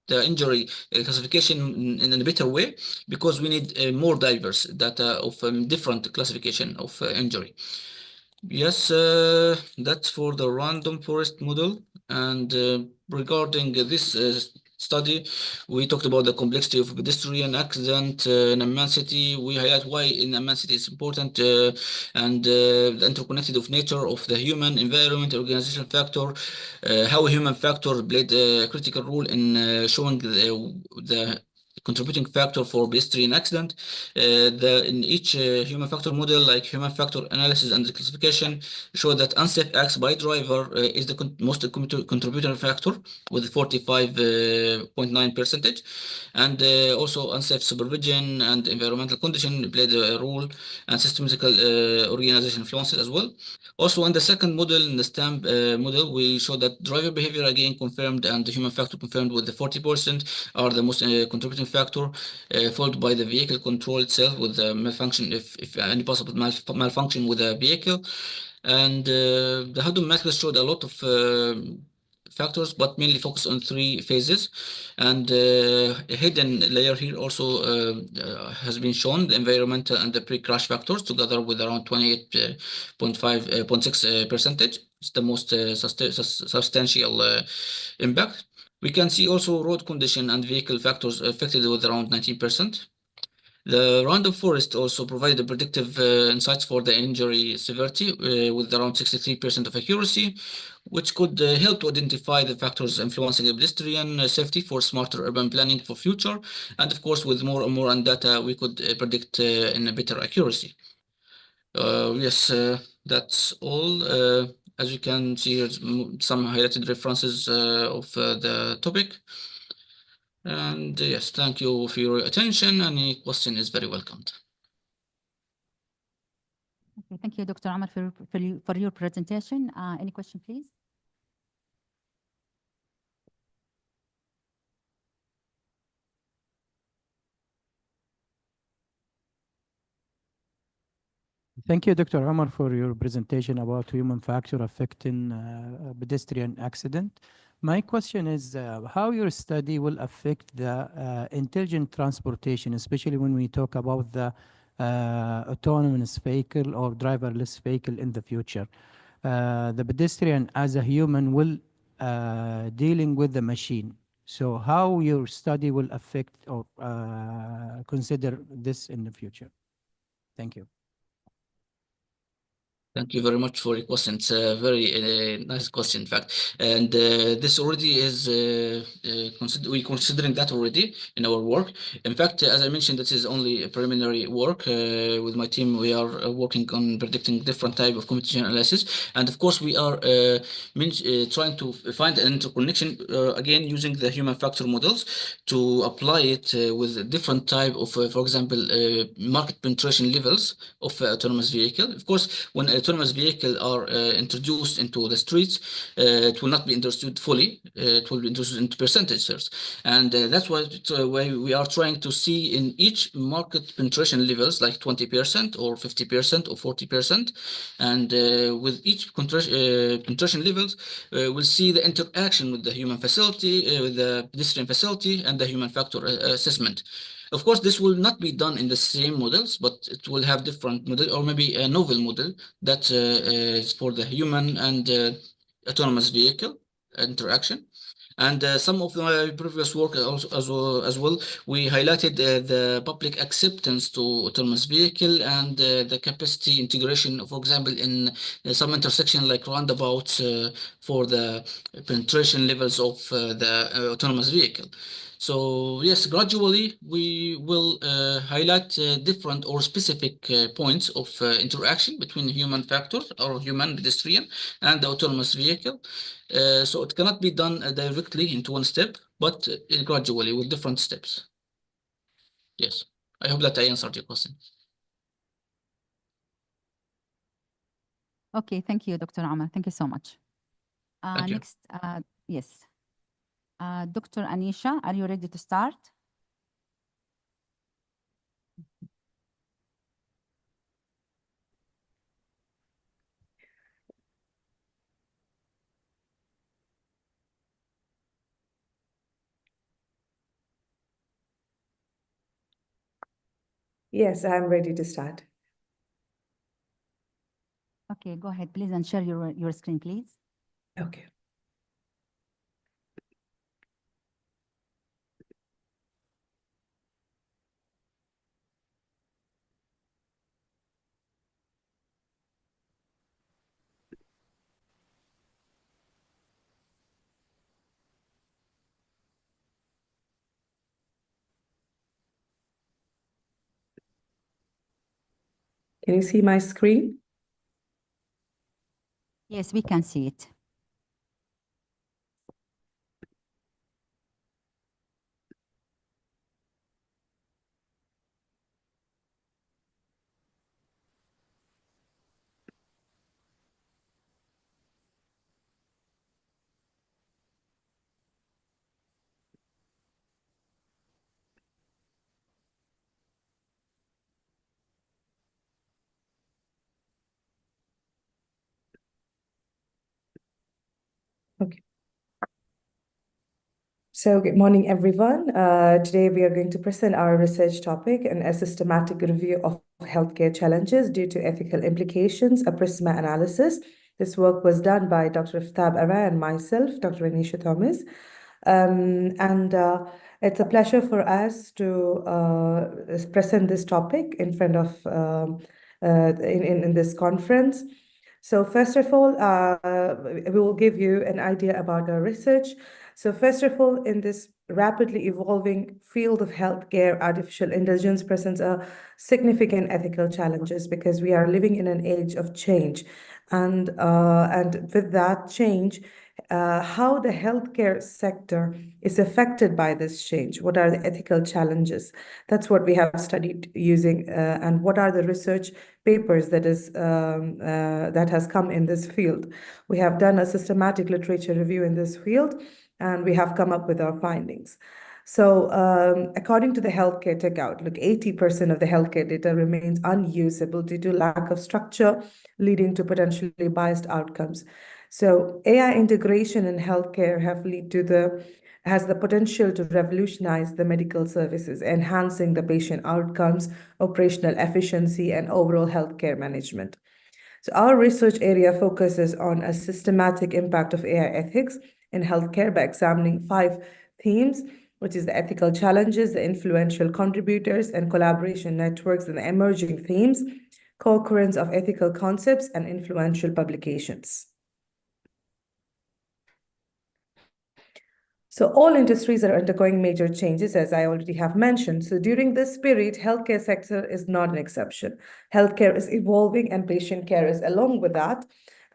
the injury classification in a better way, because we need more diverse data of different classification of injury. Yes, that's for the random forest model. And regarding this study. We talked about the complexity of pedestrian accident in Amman city. We highlight why in Amman city it's important and the interconnected of nature of the human environment, organizational factor, how a human factor played a critical role in showing the contributing factor for pedestrian accident. In each human factor model, like human factor analysis and classification, show that unsafe acts by driver is the most contributing factor with 45.9%, and also unsafe supervision and environmental condition played a role, and systematical organization influences as well. Also, in the second model, in the STAMP model, we show that driver behavior again confirmed and the human factor confirmed with the 40% are the most contributing factor, followed by the vehicle control itself with the malfunction, if any possible malfunction with the vehicle. And the Hadron matrix showed a lot of factors, but mainly focus on 3 phases. And a hidden layer here also has been shown, the environmental and the pre-crash factors together with around 28.6%. It's the most substantial impact. We can see also road condition and vehicle factors affected with around 19%. The random forest also provided predictive insights for the injury severity with around 63% of accuracy, which could help to identify the factors influencing pedestrian safety for smarter urban planning for future. And of course, with more and more data, we could predict in a better accuracy. Yes, that's all. As you can see, here's some highlighted references of the topic. And yes, thank you for your attention. Any question is very welcomed. Okay, thank you, Dr. Omar, for your presentation. Any question, please? Thank you, Dr. Omar, for your presentation about human factor affecting pedestrian accident. My question is how your study will affect the intelligent transportation, especially when we talk about the autonomous vehicle or driverless vehicle in the future. The pedestrian as a human will dealing with the machine. So how your study will affect or consider this in the future? Thank you. Thank you very much for your question. It's a very nice question, in fact. And this already is, we're considering that already in our work. In fact, as I mentioned, this is only a preliminary work. With my team, we are working on predicting different type of computation analysis. And of course, we are trying to find an interconnection, again, using the human factor models to apply it with different type of, for example, market penetration levels of autonomous vehicle. Of course, when autonomous vehicles are introduced into the streets, it will not be understood fully. It will be introduced into percentages. And that's why we are trying to see in each market penetration levels, like 20% or 50% or 40%. And with each penetration levels, we'll see the interaction with the human facility, with the pedestrian facility, and the human factor assessment. Of course, this will not be done in the same models, but it will have different model or maybe a novel model that is for the human and autonomous vehicle interaction. And some of my previous work also as well, we highlighted the public acceptance to autonomous vehicle and the capacity integration, for example, in some intersection like roundabouts for the penetration levels of the autonomous vehicle. So yes, gradually we will highlight different or specific points of interaction between human factor or human pedestrian and the autonomous vehicle. So it cannot be done directly into one step, but gradually with different steps. Yes, I hope that I answered your question. Okay, thank you, Dr. Omar. Thank you so much. Thank you. Next, yes. Dr. Anisha, are you ready to start? Yes, I'm ready to start. Okay, go ahead, please, and share your screen, please. Okay. Can you see my screen? Yes, we can see it. Okay. So good morning, everyone. Today we are going to present our research topic and a systematic review of healthcare challenges due to ethical implications, a PRISMA analysis. This work was done by Dr. Aftab Ara and myself, Dr. Anisha Thomas. It's a pleasure for us to present this topic in front of in this conference. So first of all, we will give you an idea about our research. So first of all, in this rapidly evolving field of healthcare, artificial intelligence presents a significant ethical challenges because we are living in an age of change. And with that change, how the healthcare sector is affected by this change. What are the ethical challenges? That's what we have studied using, and what are the research papers that has come in this field. We have done a systematic literature review in this field, and we have come up with our findings. So according to the Healthcare Tech Outlook, 80% of the healthcare data remains unusable due to lack of structure, leading to potentially biased outcomes. So AI integration in healthcare has the potential to revolutionize the medical services, enhancing the patient outcomes, operational efficiency, and overall healthcare management. So our research area focuses on a systematic impact of AI ethics in healthcare by examining 5 themes, which is the ethical challenges, the influential contributors, and collaboration networks, and the emerging themes, co-occurrence of ethical concepts, and influential publications. So all industries are undergoing major changes, as I already have mentioned. So during this period, healthcare sector is not an exception. Healthcare is evolving and patient care is along with that.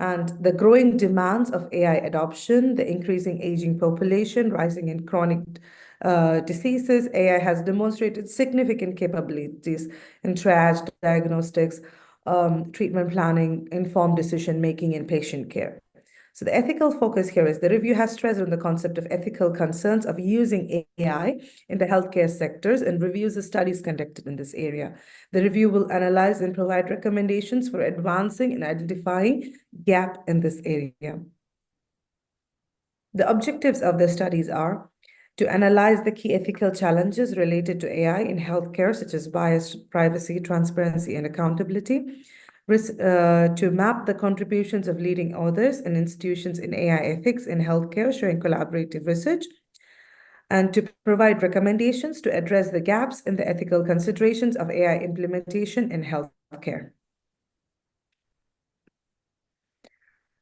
And the growing demands of AI adoption, the increasing aging population, rising in chronic diseases, AI has demonstrated significant capabilities in triage, diagnostics, treatment planning, informed decision-making in patient care. So the ethical focus here is the review has stressed on the concept of ethical concerns of using AI in the healthcare sectors and reviews the studies conducted in this area. The review will analyze and provide recommendations for advancing and identifying gap in this area. The objectives of the studies are to analyze the key ethical challenges related to AI in healthcare, such as bias, privacy, transparency, and accountability, to map the contributions of leading authors and institutions in AI ethics in healthcare, showing collaborative research, and to provide recommendations to address the gaps in the ethical considerations of AI implementation in healthcare.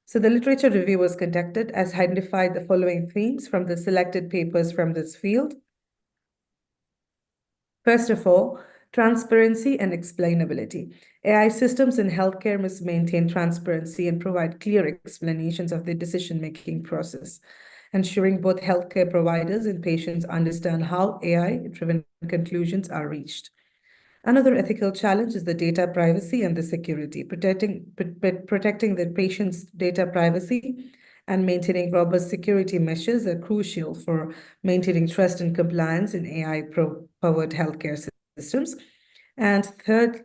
So the literature review was conducted as identified the following themes from the selected papers from this field. First of all, transparency and explainability. AI systems in healthcare must maintain transparency and provide clear explanations of the decision-making process, ensuring both healthcare providers and patients understand how AI-driven conclusions are reached. Another ethical challenge is the data privacy and the security. Protecting the patient's data privacy and maintaining robust security measures are crucial for maintaining trust and compliance in AI-powered healthcare systems. And third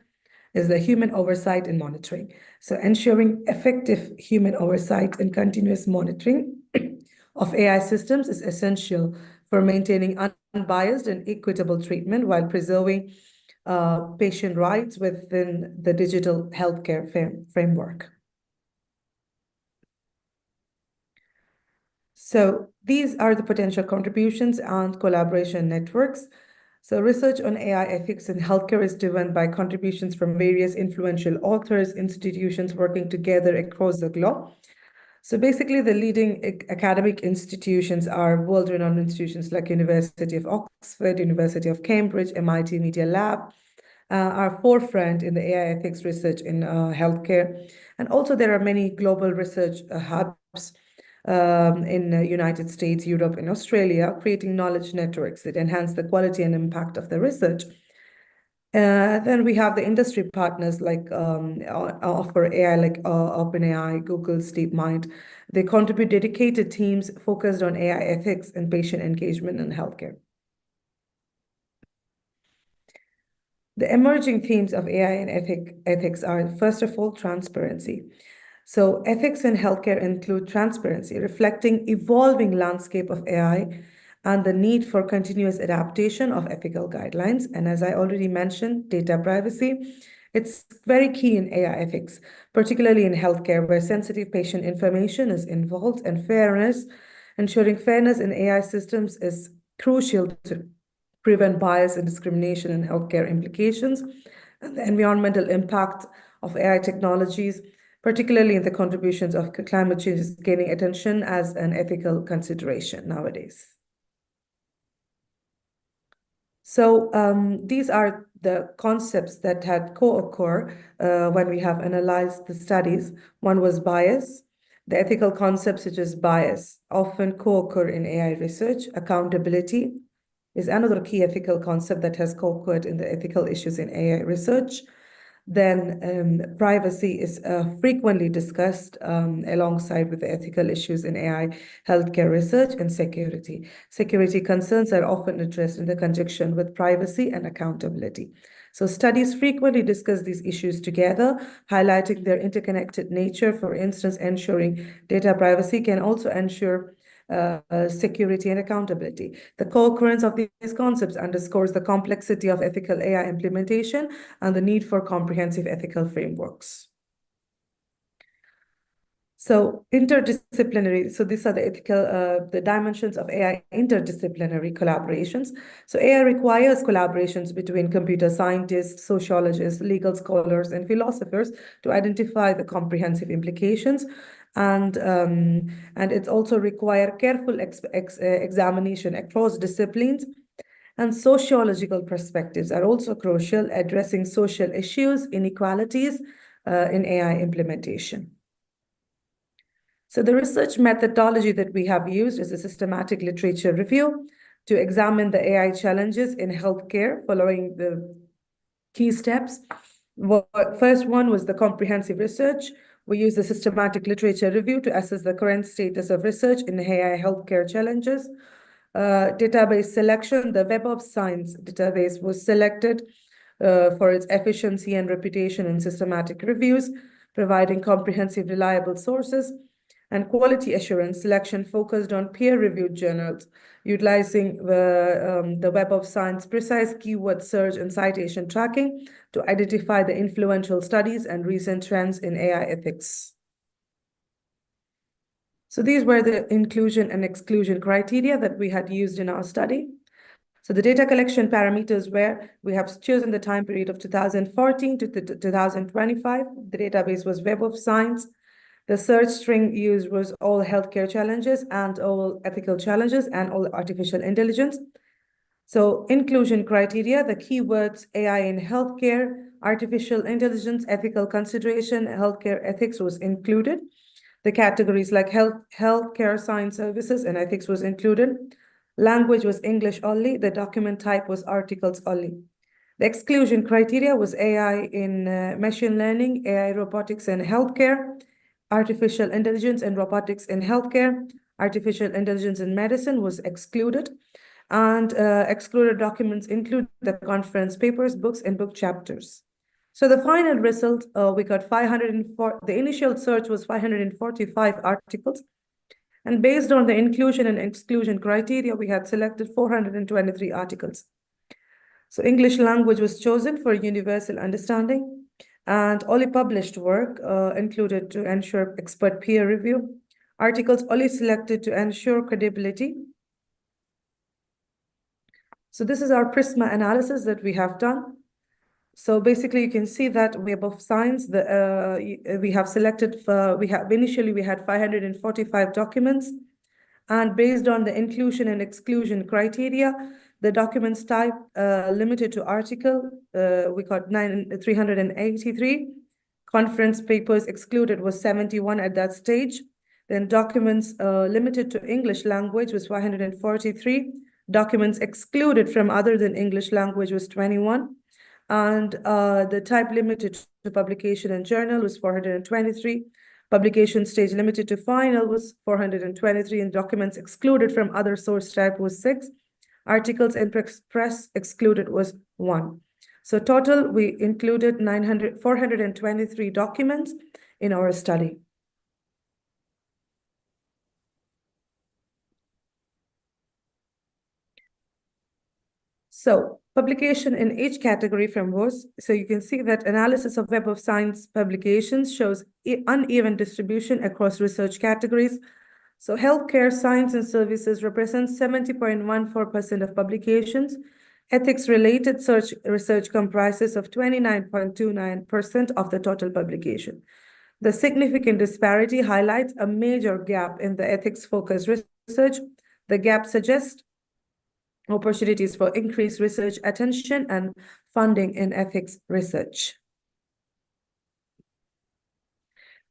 is the human oversight and monitoring. So ensuring effective human oversight and continuous monitoring of AI systems is essential for maintaining unbiased and equitable treatment while preserving patient rights within the digital healthcare framework. So these are the potential contributions and collaboration networks. So research on AI ethics in healthcare is driven by contributions from various influential authors, institutions working together across the globe. So basically, the leading academic institutions are world-renowned institutions like University of Oxford, University of Cambridge, MIT Media Lab, are forefront in the AI ethics research in healthcare. And also there are many global research hubs in the United States, Europe, and Australia, creating knowledge networks that enhance the quality and impact of the research. Then we have the industry partners like offer AI, like OpenAI, Google's DeepMind. They contribute dedicated teams focused on AI ethics and patient engagement in healthcare. The emerging themes of AI and ethics are, first of all, transparency. So ethics in healthcare include transparency, reflecting evolving landscape of AI and the need for continuous adaptation of ethical guidelines. And as I already mentioned, data privacy, it's very key in AI ethics, particularly in healthcare, where sensitive patient information is involved, and ensuring fairness in AI systems is crucial to prevent bias and discrimination in healthcare implications, and the environmental impact of AI technologies, particularly in the contributions of climate change, is gaining attention as an ethical consideration nowadays. So these are the concepts that had co-occur when we have analyzed the studies. One was bias. The ethical concepts such as bias often co-occur in AI research. Accountability is another key ethical concept that has co-occurred in the ethical issues in AI research. Then privacy is frequently discussed alongside with the ethical issues in AI healthcare research, and security. Security concerns are often addressed in the conjunction with privacy and accountability. So studies frequently discuss these issues together, highlighting their interconnected nature. For instance, ensuring data privacy can also ensure security and accountability. The co-occurrence of these concepts underscores the complexity of ethical AI implementation and the need for comprehensive ethical frameworks. So interdisciplinary, so these are the ethical, the dimensions of AI interdisciplinary collaborations. So AI requires collaborations between computer scientists, sociologists, legal scholars, and philosophers to identify the comprehensive implications. And it also requires careful examination across disciplines. And sociological perspectives are also crucial, addressing social issues, inequalities in AI implementation. So the research methodology that we have used is a systematic literature review to examine the AI challenges in healthcare following the key steps. First one was the comprehensive research. We use the systematic literature review to assess the current status of research in AI healthcare challenges. Database selection, the Web of Science database was selected for its efficiency and reputation in systematic reviews, providing comprehensive, reliable sources. And quality assurance selection focused on peer-reviewed journals, utilizing the Web of Science precise keyword search and citation tracking to identify the influential studies and recent trends in AI ethics. So these were the inclusion and exclusion criteria that we had used in our study. So the data collection parameters were, we have chosen the time period of 2014 to 2025. The database was Web of Science. The search string used was all healthcare challenges and all ethical challenges and all artificial intelligence. So inclusion criteria, the keywords AI in healthcare, artificial intelligence, ethical consideration, healthcare ethics was included. The categories like healthcare science services and ethics was included. Language was English only. The document type was articles only. The exclusion criteria was AI in machine learning, AI robotics and healthcare, artificial intelligence and robotics in healthcare, artificial intelligence in medicine was excluded. And excluded documents include the conference papers, books, and book chapters. So the final result, we got 504, the initial search was 545 articles. And based on the inclusion and exclusion criteria, we had selected 423 articles. So English language was chosen for universal understanding, and only published work included to ensure expert peer review. Articles only selected to ensure credibility. So this is our PRISMA analysis that we have done. So basically, you can see that Web of Science, we have selected, initially we had 545 documents. And based on the inclusion and exclusion criteria, The documents type limited to article, we got 383. Conference papers excluded was 71 at that stage. Then documents limited to English language was 543. Documents excluded from other than English language was 21. And the type limited to publication and journal was 423. Publication stage limited to final was 423, and documents excluded from other source type was 6. Articles and press excluded was 1. So total, we included 423 documents in our study. So publication in each category from WOS. So you can see that analysis of Web of Science publications shows uneven distribution across research categories. So healthcare, science, and services represents 70.14% of publications. Ethics-related research comprises of 29.29% of the total publication. The significant disparity highlights a major gap in the ethics-focused research. The gap suggests opportunities for increased research attention and funding in ethics research.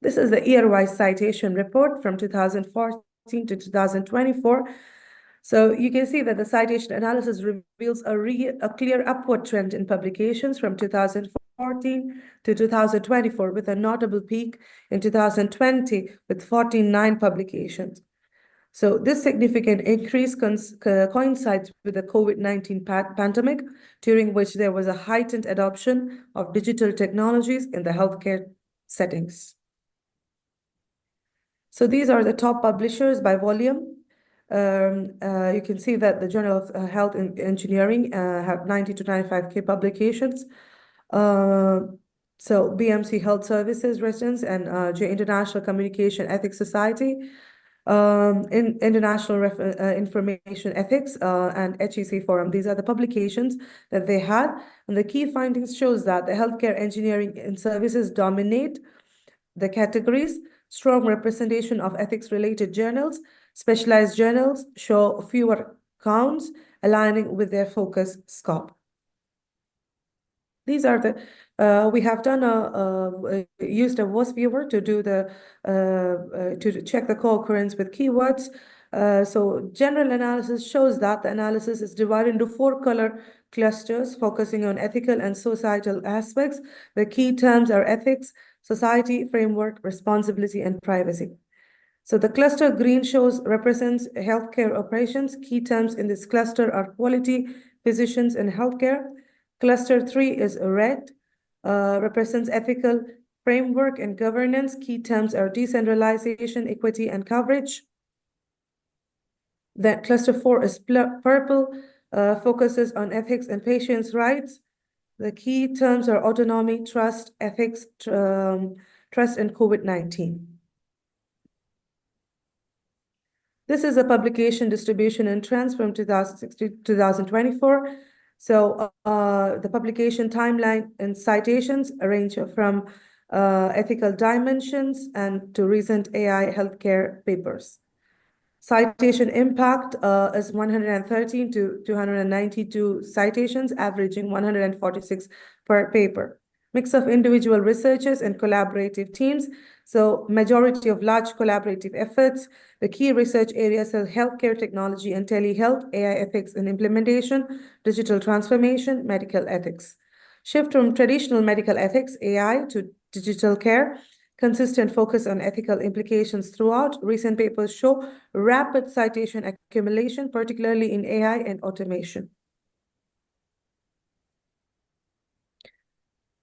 This is the year-wise citation report from 2014 to 2024. So you can see that the citation analysis reveals a clear upward trend in publications from 2014 to 2024, with a notable peak in 2020 with 49 publications. So this significant increase coincides with the COVID-19 pandemic, during which there was a heightened adoption of digital technologies in the healthcare settings. So these are the top publishers by volume. You can see that the Journal of Health and Engineering have 90 to 95K publications. So BMC Health Services Residence and J International Communication Ethics Society, International Information Ethics, and HEC Forum. These are the publications that they had. And the key findings shows that the healthcare, engineering, and services dominate the categories. Strong representation of ethics-related journals. Specialized journals show fewer counts, aligning with their focus scope. These are the, we have done used a WOS viewer to do the, to check the co-occurrence with keywords. So general analysis shows that the analysis is divided into 4 color clusters, focusing on ethical and societal aspects. The key terms are ethics, society, framework, responsibility, and privacy. So the cluster green represents healthcare operations. Key terms in this cluster are quality, physicians, and healthcare. Cluster 3 is red, represents ethical framework and governance. Key terms are decentralization, equity, and coverage. Then cluster 4 is purple, focuses on ethics and patients' rights. The key terms are autonomy, trust, ethics, trust, and COVID-19. This is a publication distribution and trends from 2016 to 2024. So the publication timeline and citations range from ethical dimensions and to recent AI healthcare papers. Citation impact is 113 to 292 citations, averaging 146 per paper. Mix of individual researchers and collaborative teams. So majority of large collaborative efforts. The key research areas are healthcare technology and telehealth, AI ethics and implementation, digital transformation, medical ethics. Shift from traditional medical ethics, AI, to digital care. Consistent focus on ethical implications throughout. Recent papers show rapid citation accumulation, particularly in AI and automation.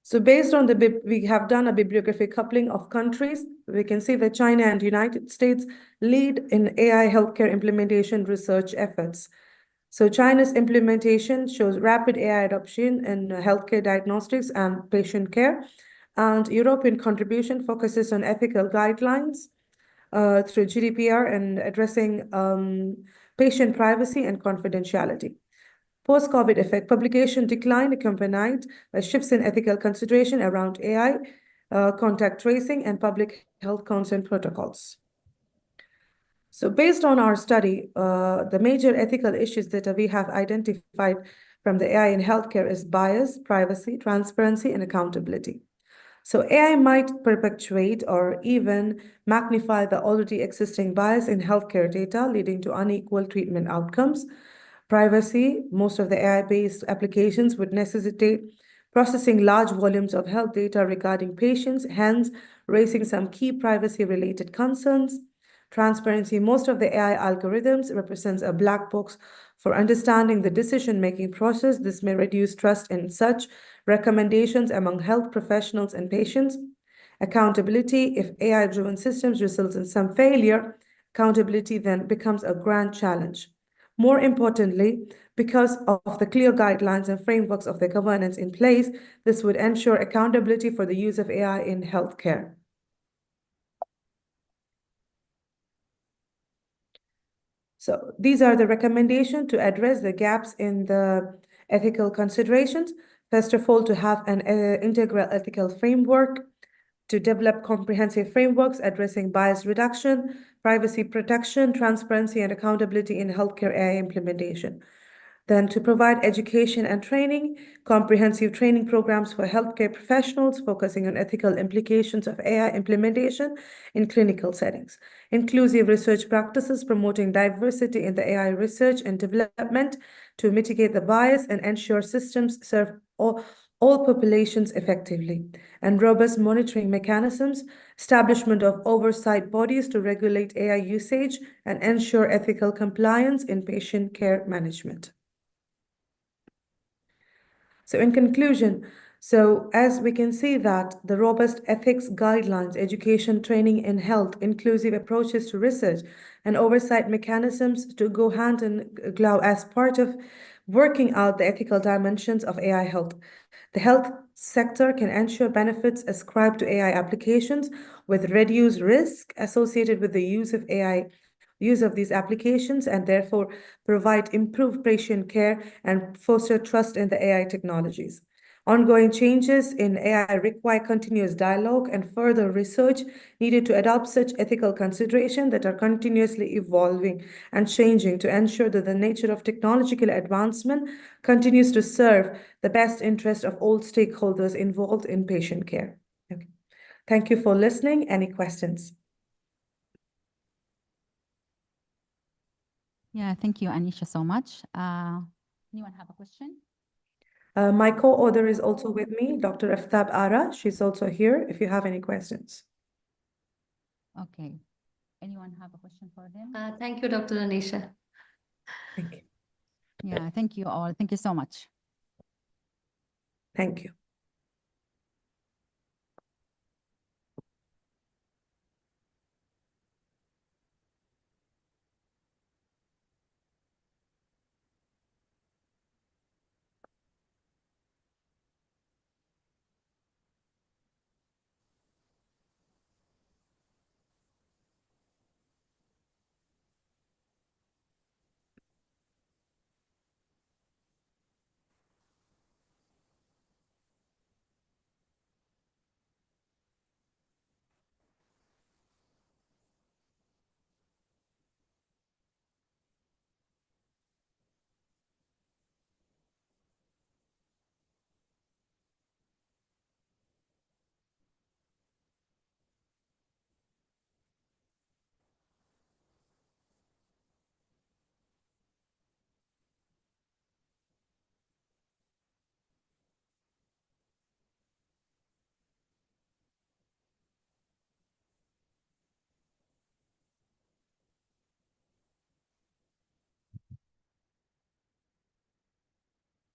So based on we have done a bibliographic coupling of countries. We can see that China and the United States lead in AI healthcare implementation research efforts. So China's implementation shows rapid AI adoption in healthcare diagnostics and patient care. And European contribution focuses on ethical guidelines through GDPR and addressing patient privacy and confidentiality. Post-COVID effect, publication decline accompanied by shifts in ethical consideration around AI, contact tracing, and public health consent protocols. So based on our study, the major ethical issues that we have identified from the AI in healthcare is bias, privacy, transparency, and accountability. So AI might perpetuate or even magnify the already existing bias in healthcare data, leading to unequal treatment outcomes. Privacy, most of the AI-based applications would necessitate processing large volumes of health data regarding patients, hence raising some key privacy-related concerns. Transparency, most of the AI algorithms represents a black box for understanding the decision-making process. This may reduce trust in such recommendations among health professionals and patients. Accountability, if AI-driven systems results in some failure, accountability then becomes a grand challenge. More importantly, because of the clear guidelines and frameworks of the governance in place, this would ensure accountability for the use of AI in healthcare. So these are the recommendations to address the gaps in the ethical considerations. First of all, to have an integral ethical framework, to develop comprehensive frameworks addressing bias reduction, privacy protection, transparency, and accountability in healthcare AI implementation. Then to provide education and training, comprehensive training programs for healthcare professionals focusing on ethical implications of AI implementation in clinical settings. Inclusive research practices promoting diversity in the AI research and development to mitigate the bias and ensure systems serve all populations effectively. And robust monitoring mechanisms, establishment of oversight bodies to regulate AI usage and ensure ethical compliance in patient care management. So in conclusion, as we can see that the robust ethics guidelines, education training in health, inclusive approaches to research, and oversight mechanisms to go hand in glove as part of working out the ethical dimensions of AI health. The health sector can ensure benefits ascribed to AI applications with reduced risk associated with the use of these applications, and therefore provide improved patient care and foster trust in the AI technologies. Ongoing changes in AI require continuous dialogue and further research needed to adopt such ethical considerations that are continuously evolving and changing to ensure that the nature of technological advancement continues to serve the best interest of all stakeholders involved in patient care. Okay. Thank you for listening. Any questions? Yeah, thank you, Anisha, so much. Anyone have a question? My co-author is also with me, Dr. Aftab Ara. She's also here if you have any questions. Okay. Anyone have a question for them? Thank you, Dr. Anisha. Thank you. Yeah, thank you all. Thank you so much. Thank you.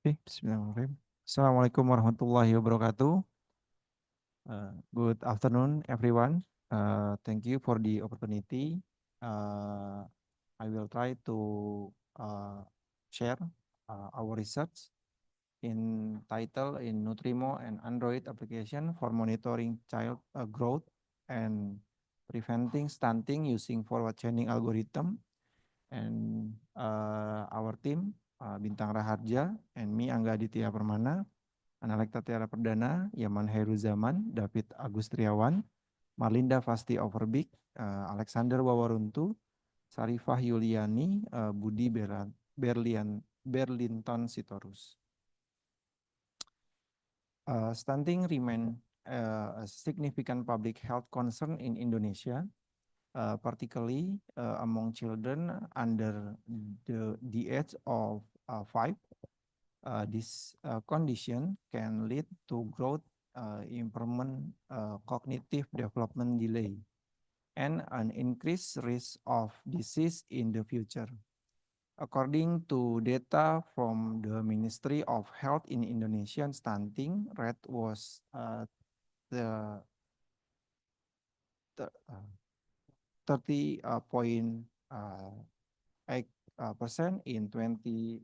Oke, bismillahirrahmanirrahim. Assalamualaikum warahmatullahi wabarakatuh. Good afternoon, everyone. Thank you for the opportunity. I will try to share our research in title in Nutrimo and Android application for monitoring child growth and preventing stunting using forward chaining algorithm. And our team, Bintang Raharja, and me, Angga Aditya Permana, Analekta Tiara Perdana, Yaman Heru Zaman, David Agustriawan, Marlinda Fasti Overbeek, Alexander Wawaruntu, Sarifah Yuliani, Budi Berlinton Sitorus. Stunting remain a significant public health concern in Indonesia, particularly among children under the age of 5. This condition can lead to growth impairment, cognitive development delay, and an increased risk of disease in the future. According to data from the Ministry of Health in Indonesia, stunting rate was the 30.8% in 2018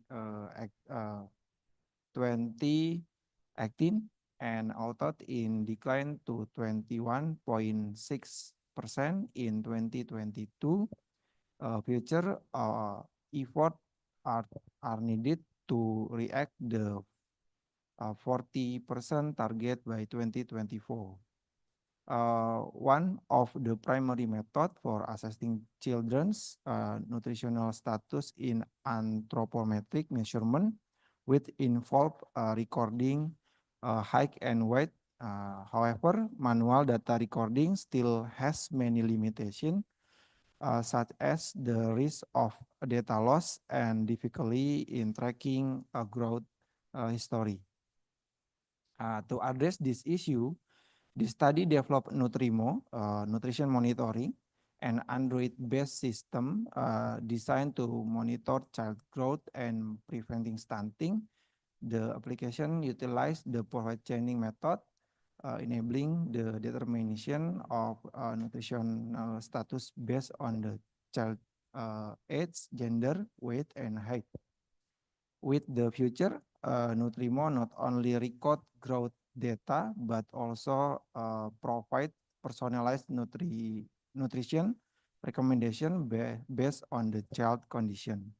and altered in decline to 21.6% in 2022. Future effort are needed to react the 40% target by 2024. One of the primary method for assessing children's nutritional status in anthropometric measurement which involve recording height and weight. However, manual data recording still has many limitations, such as the risk of data loss and difficulty in tracking a growth history. To address this issue, the study developed Nutrimo, nutrition monitoring, an Android-based system designed to monitor child growth and preventing stunting. The application utilized the forward chaining method, enabling the determination of nutritional status based on the child age, gender, weight, and height. With the future, Nutrimo not only record growth data, but also provide personalized nutrition recommendation based on the child condition.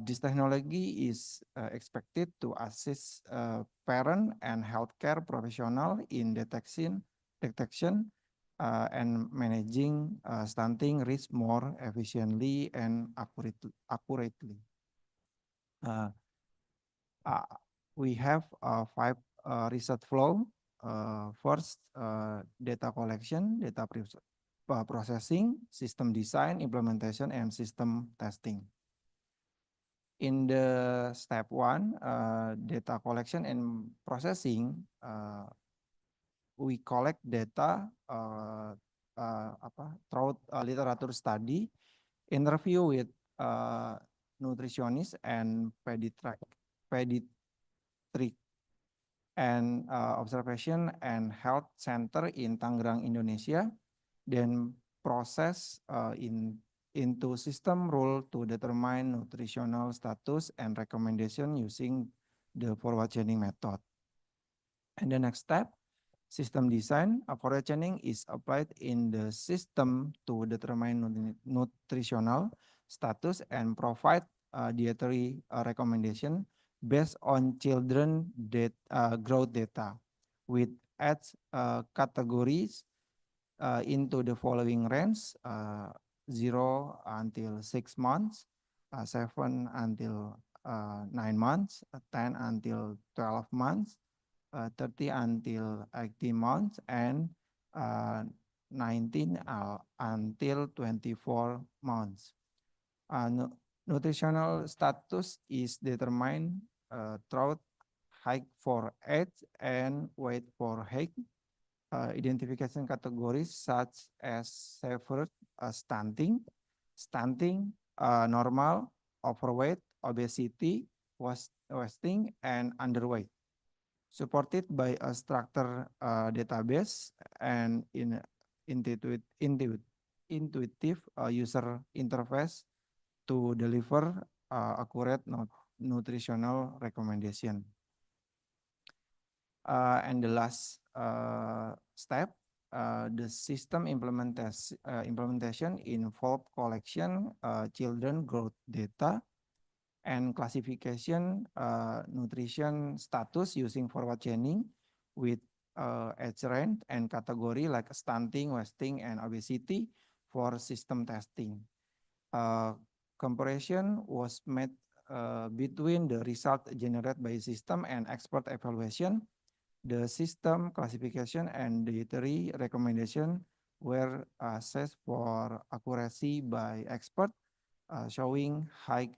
This technology is expected to assist parent and healthcare professional in detection and managing stunting risk more efficiently and accurately. We have 5 research flow. First, data collection, data processing, system design, implementation, and system testing. In the step 1, data collection and processing, we collect data through literature study, interview with nutritionist and pediatric and observation and health center in Tangerang, Indonesia, then process into system rule to determine nutritional status and recommendation using the forward chaining method. And the next step, system design. Forward chaining is applied in the system to determine nutritional status and provide dietary recommendation based on children growth data with age categories into the following range: 0 until 6 months, 7 until 9 months, 10 until 12 months, 30 until 18 months, and 19 until 24 months. Nutritional status is determined through height for age and weight for height. Identification categories such as severe stunting, normal, overweight, obesity, wasting, and underweight. Supported by a structured database and intuitive user interface to deliver accurate nutritional recommendation. And the last step, the system implementation involve collection children growth data and classification nutrition status using forward chaining with age range and category like stunting, wasting, and obesity for system testing. comparison was made between the result generated by system and expert evaluation. The system classification and dietary recommendation were assessed for accuracy by expert, showing high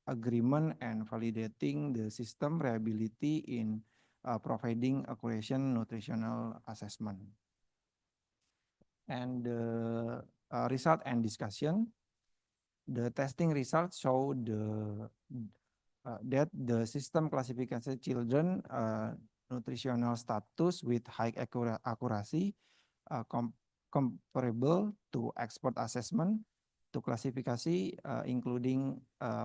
agreement and validating the system reliability in providing accurate nutritional assessment. And the result and discussion. The testing results show that the system classification children nutritional status with high accuracy comparable to expert assessment to classification including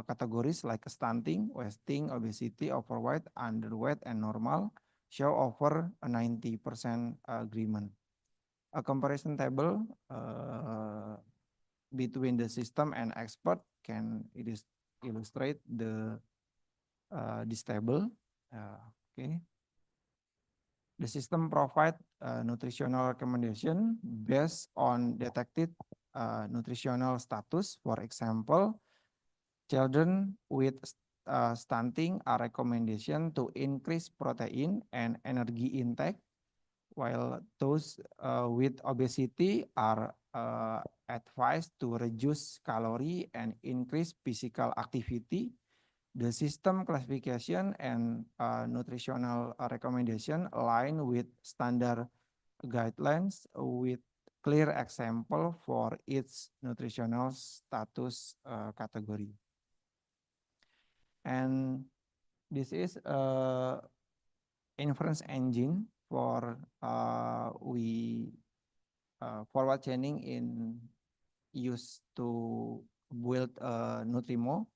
categories like stunting, wasting, obesity, overweight, underweight, and normal show over a 90% agreement. A comparison table between the system and expert can illustrate this table. Okay. The system provide nutritional recommendation based on detected nutritional status. For example, children with stunting are recommendation to increase protein and energy intake, while those with obesity are advised to reduce calorie and increase physical activity. The system classification and nutritional recommendation align with standard guidelines with clear example for each nutritional status category. And this is inference engine for we forward chaining in used to build Nutrimo.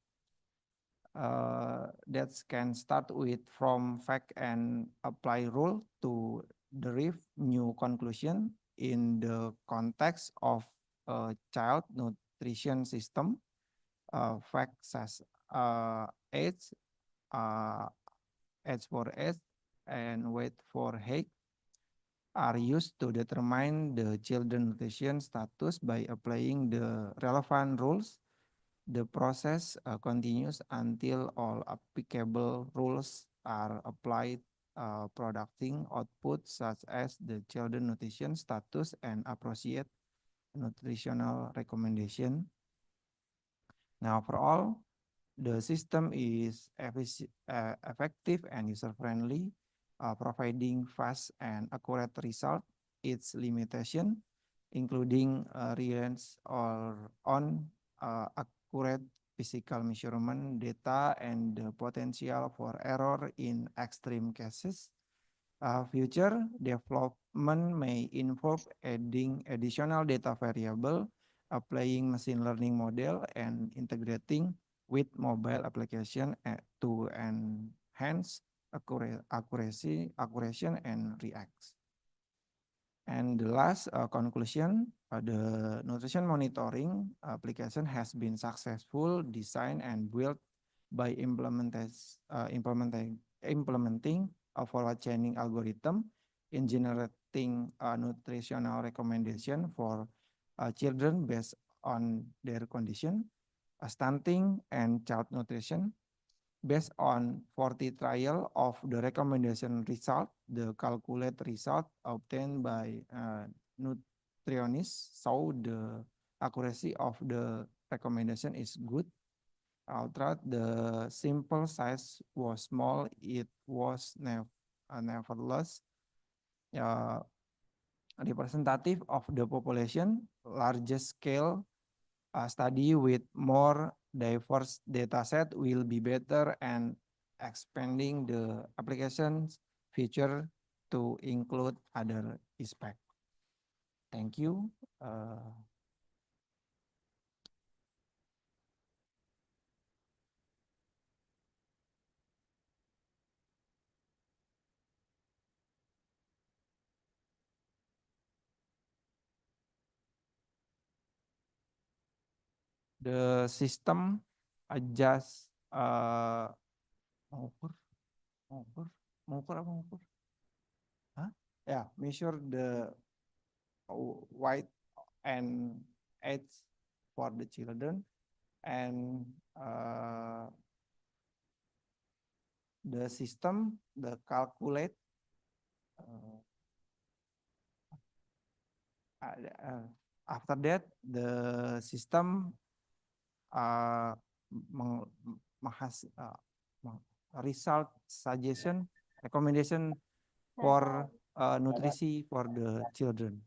That can start with from fact and apply rule to derive new conclusion in the context of a child nutrition system. Facts as age, age for age, and weight for height are used to determine the children nutrition status by applying the relevant rules. The process continues until all applicable rules are applied, producing output such as the children nutrition status and appropriate nutritional recommendation. Now, for all, the system is effective and user-friendly, providing fast and accurate result. Its limitation, including reliance on accurate physical measurement data and the potential for error in extreme cases. Future development may involve adding additional data variable, applying machine learning model, and integrating with mobile application to enhance accuracy, and reacts. And the last conclusion, the nutrition monitoring application has been successful designed and built by implementing a forward chaining algorithm in generating a nutritional recommendation for children based on their condition, stunting, and child nutrition. Based on 40 trial of the recommendation result, the calculated result obtained by Nutrionist show the accuracy of the recommendation is good. Although the sample size was small, it was nevertheless representative of the population. Largest scale study with more diverse data set will be better, and expanding the applications feature to include other aspects. Thank you. The system adjust measure the weight and age for the children, and the system, the calculate, after that the system meng, result suggestion recommendation for nutrition for the children.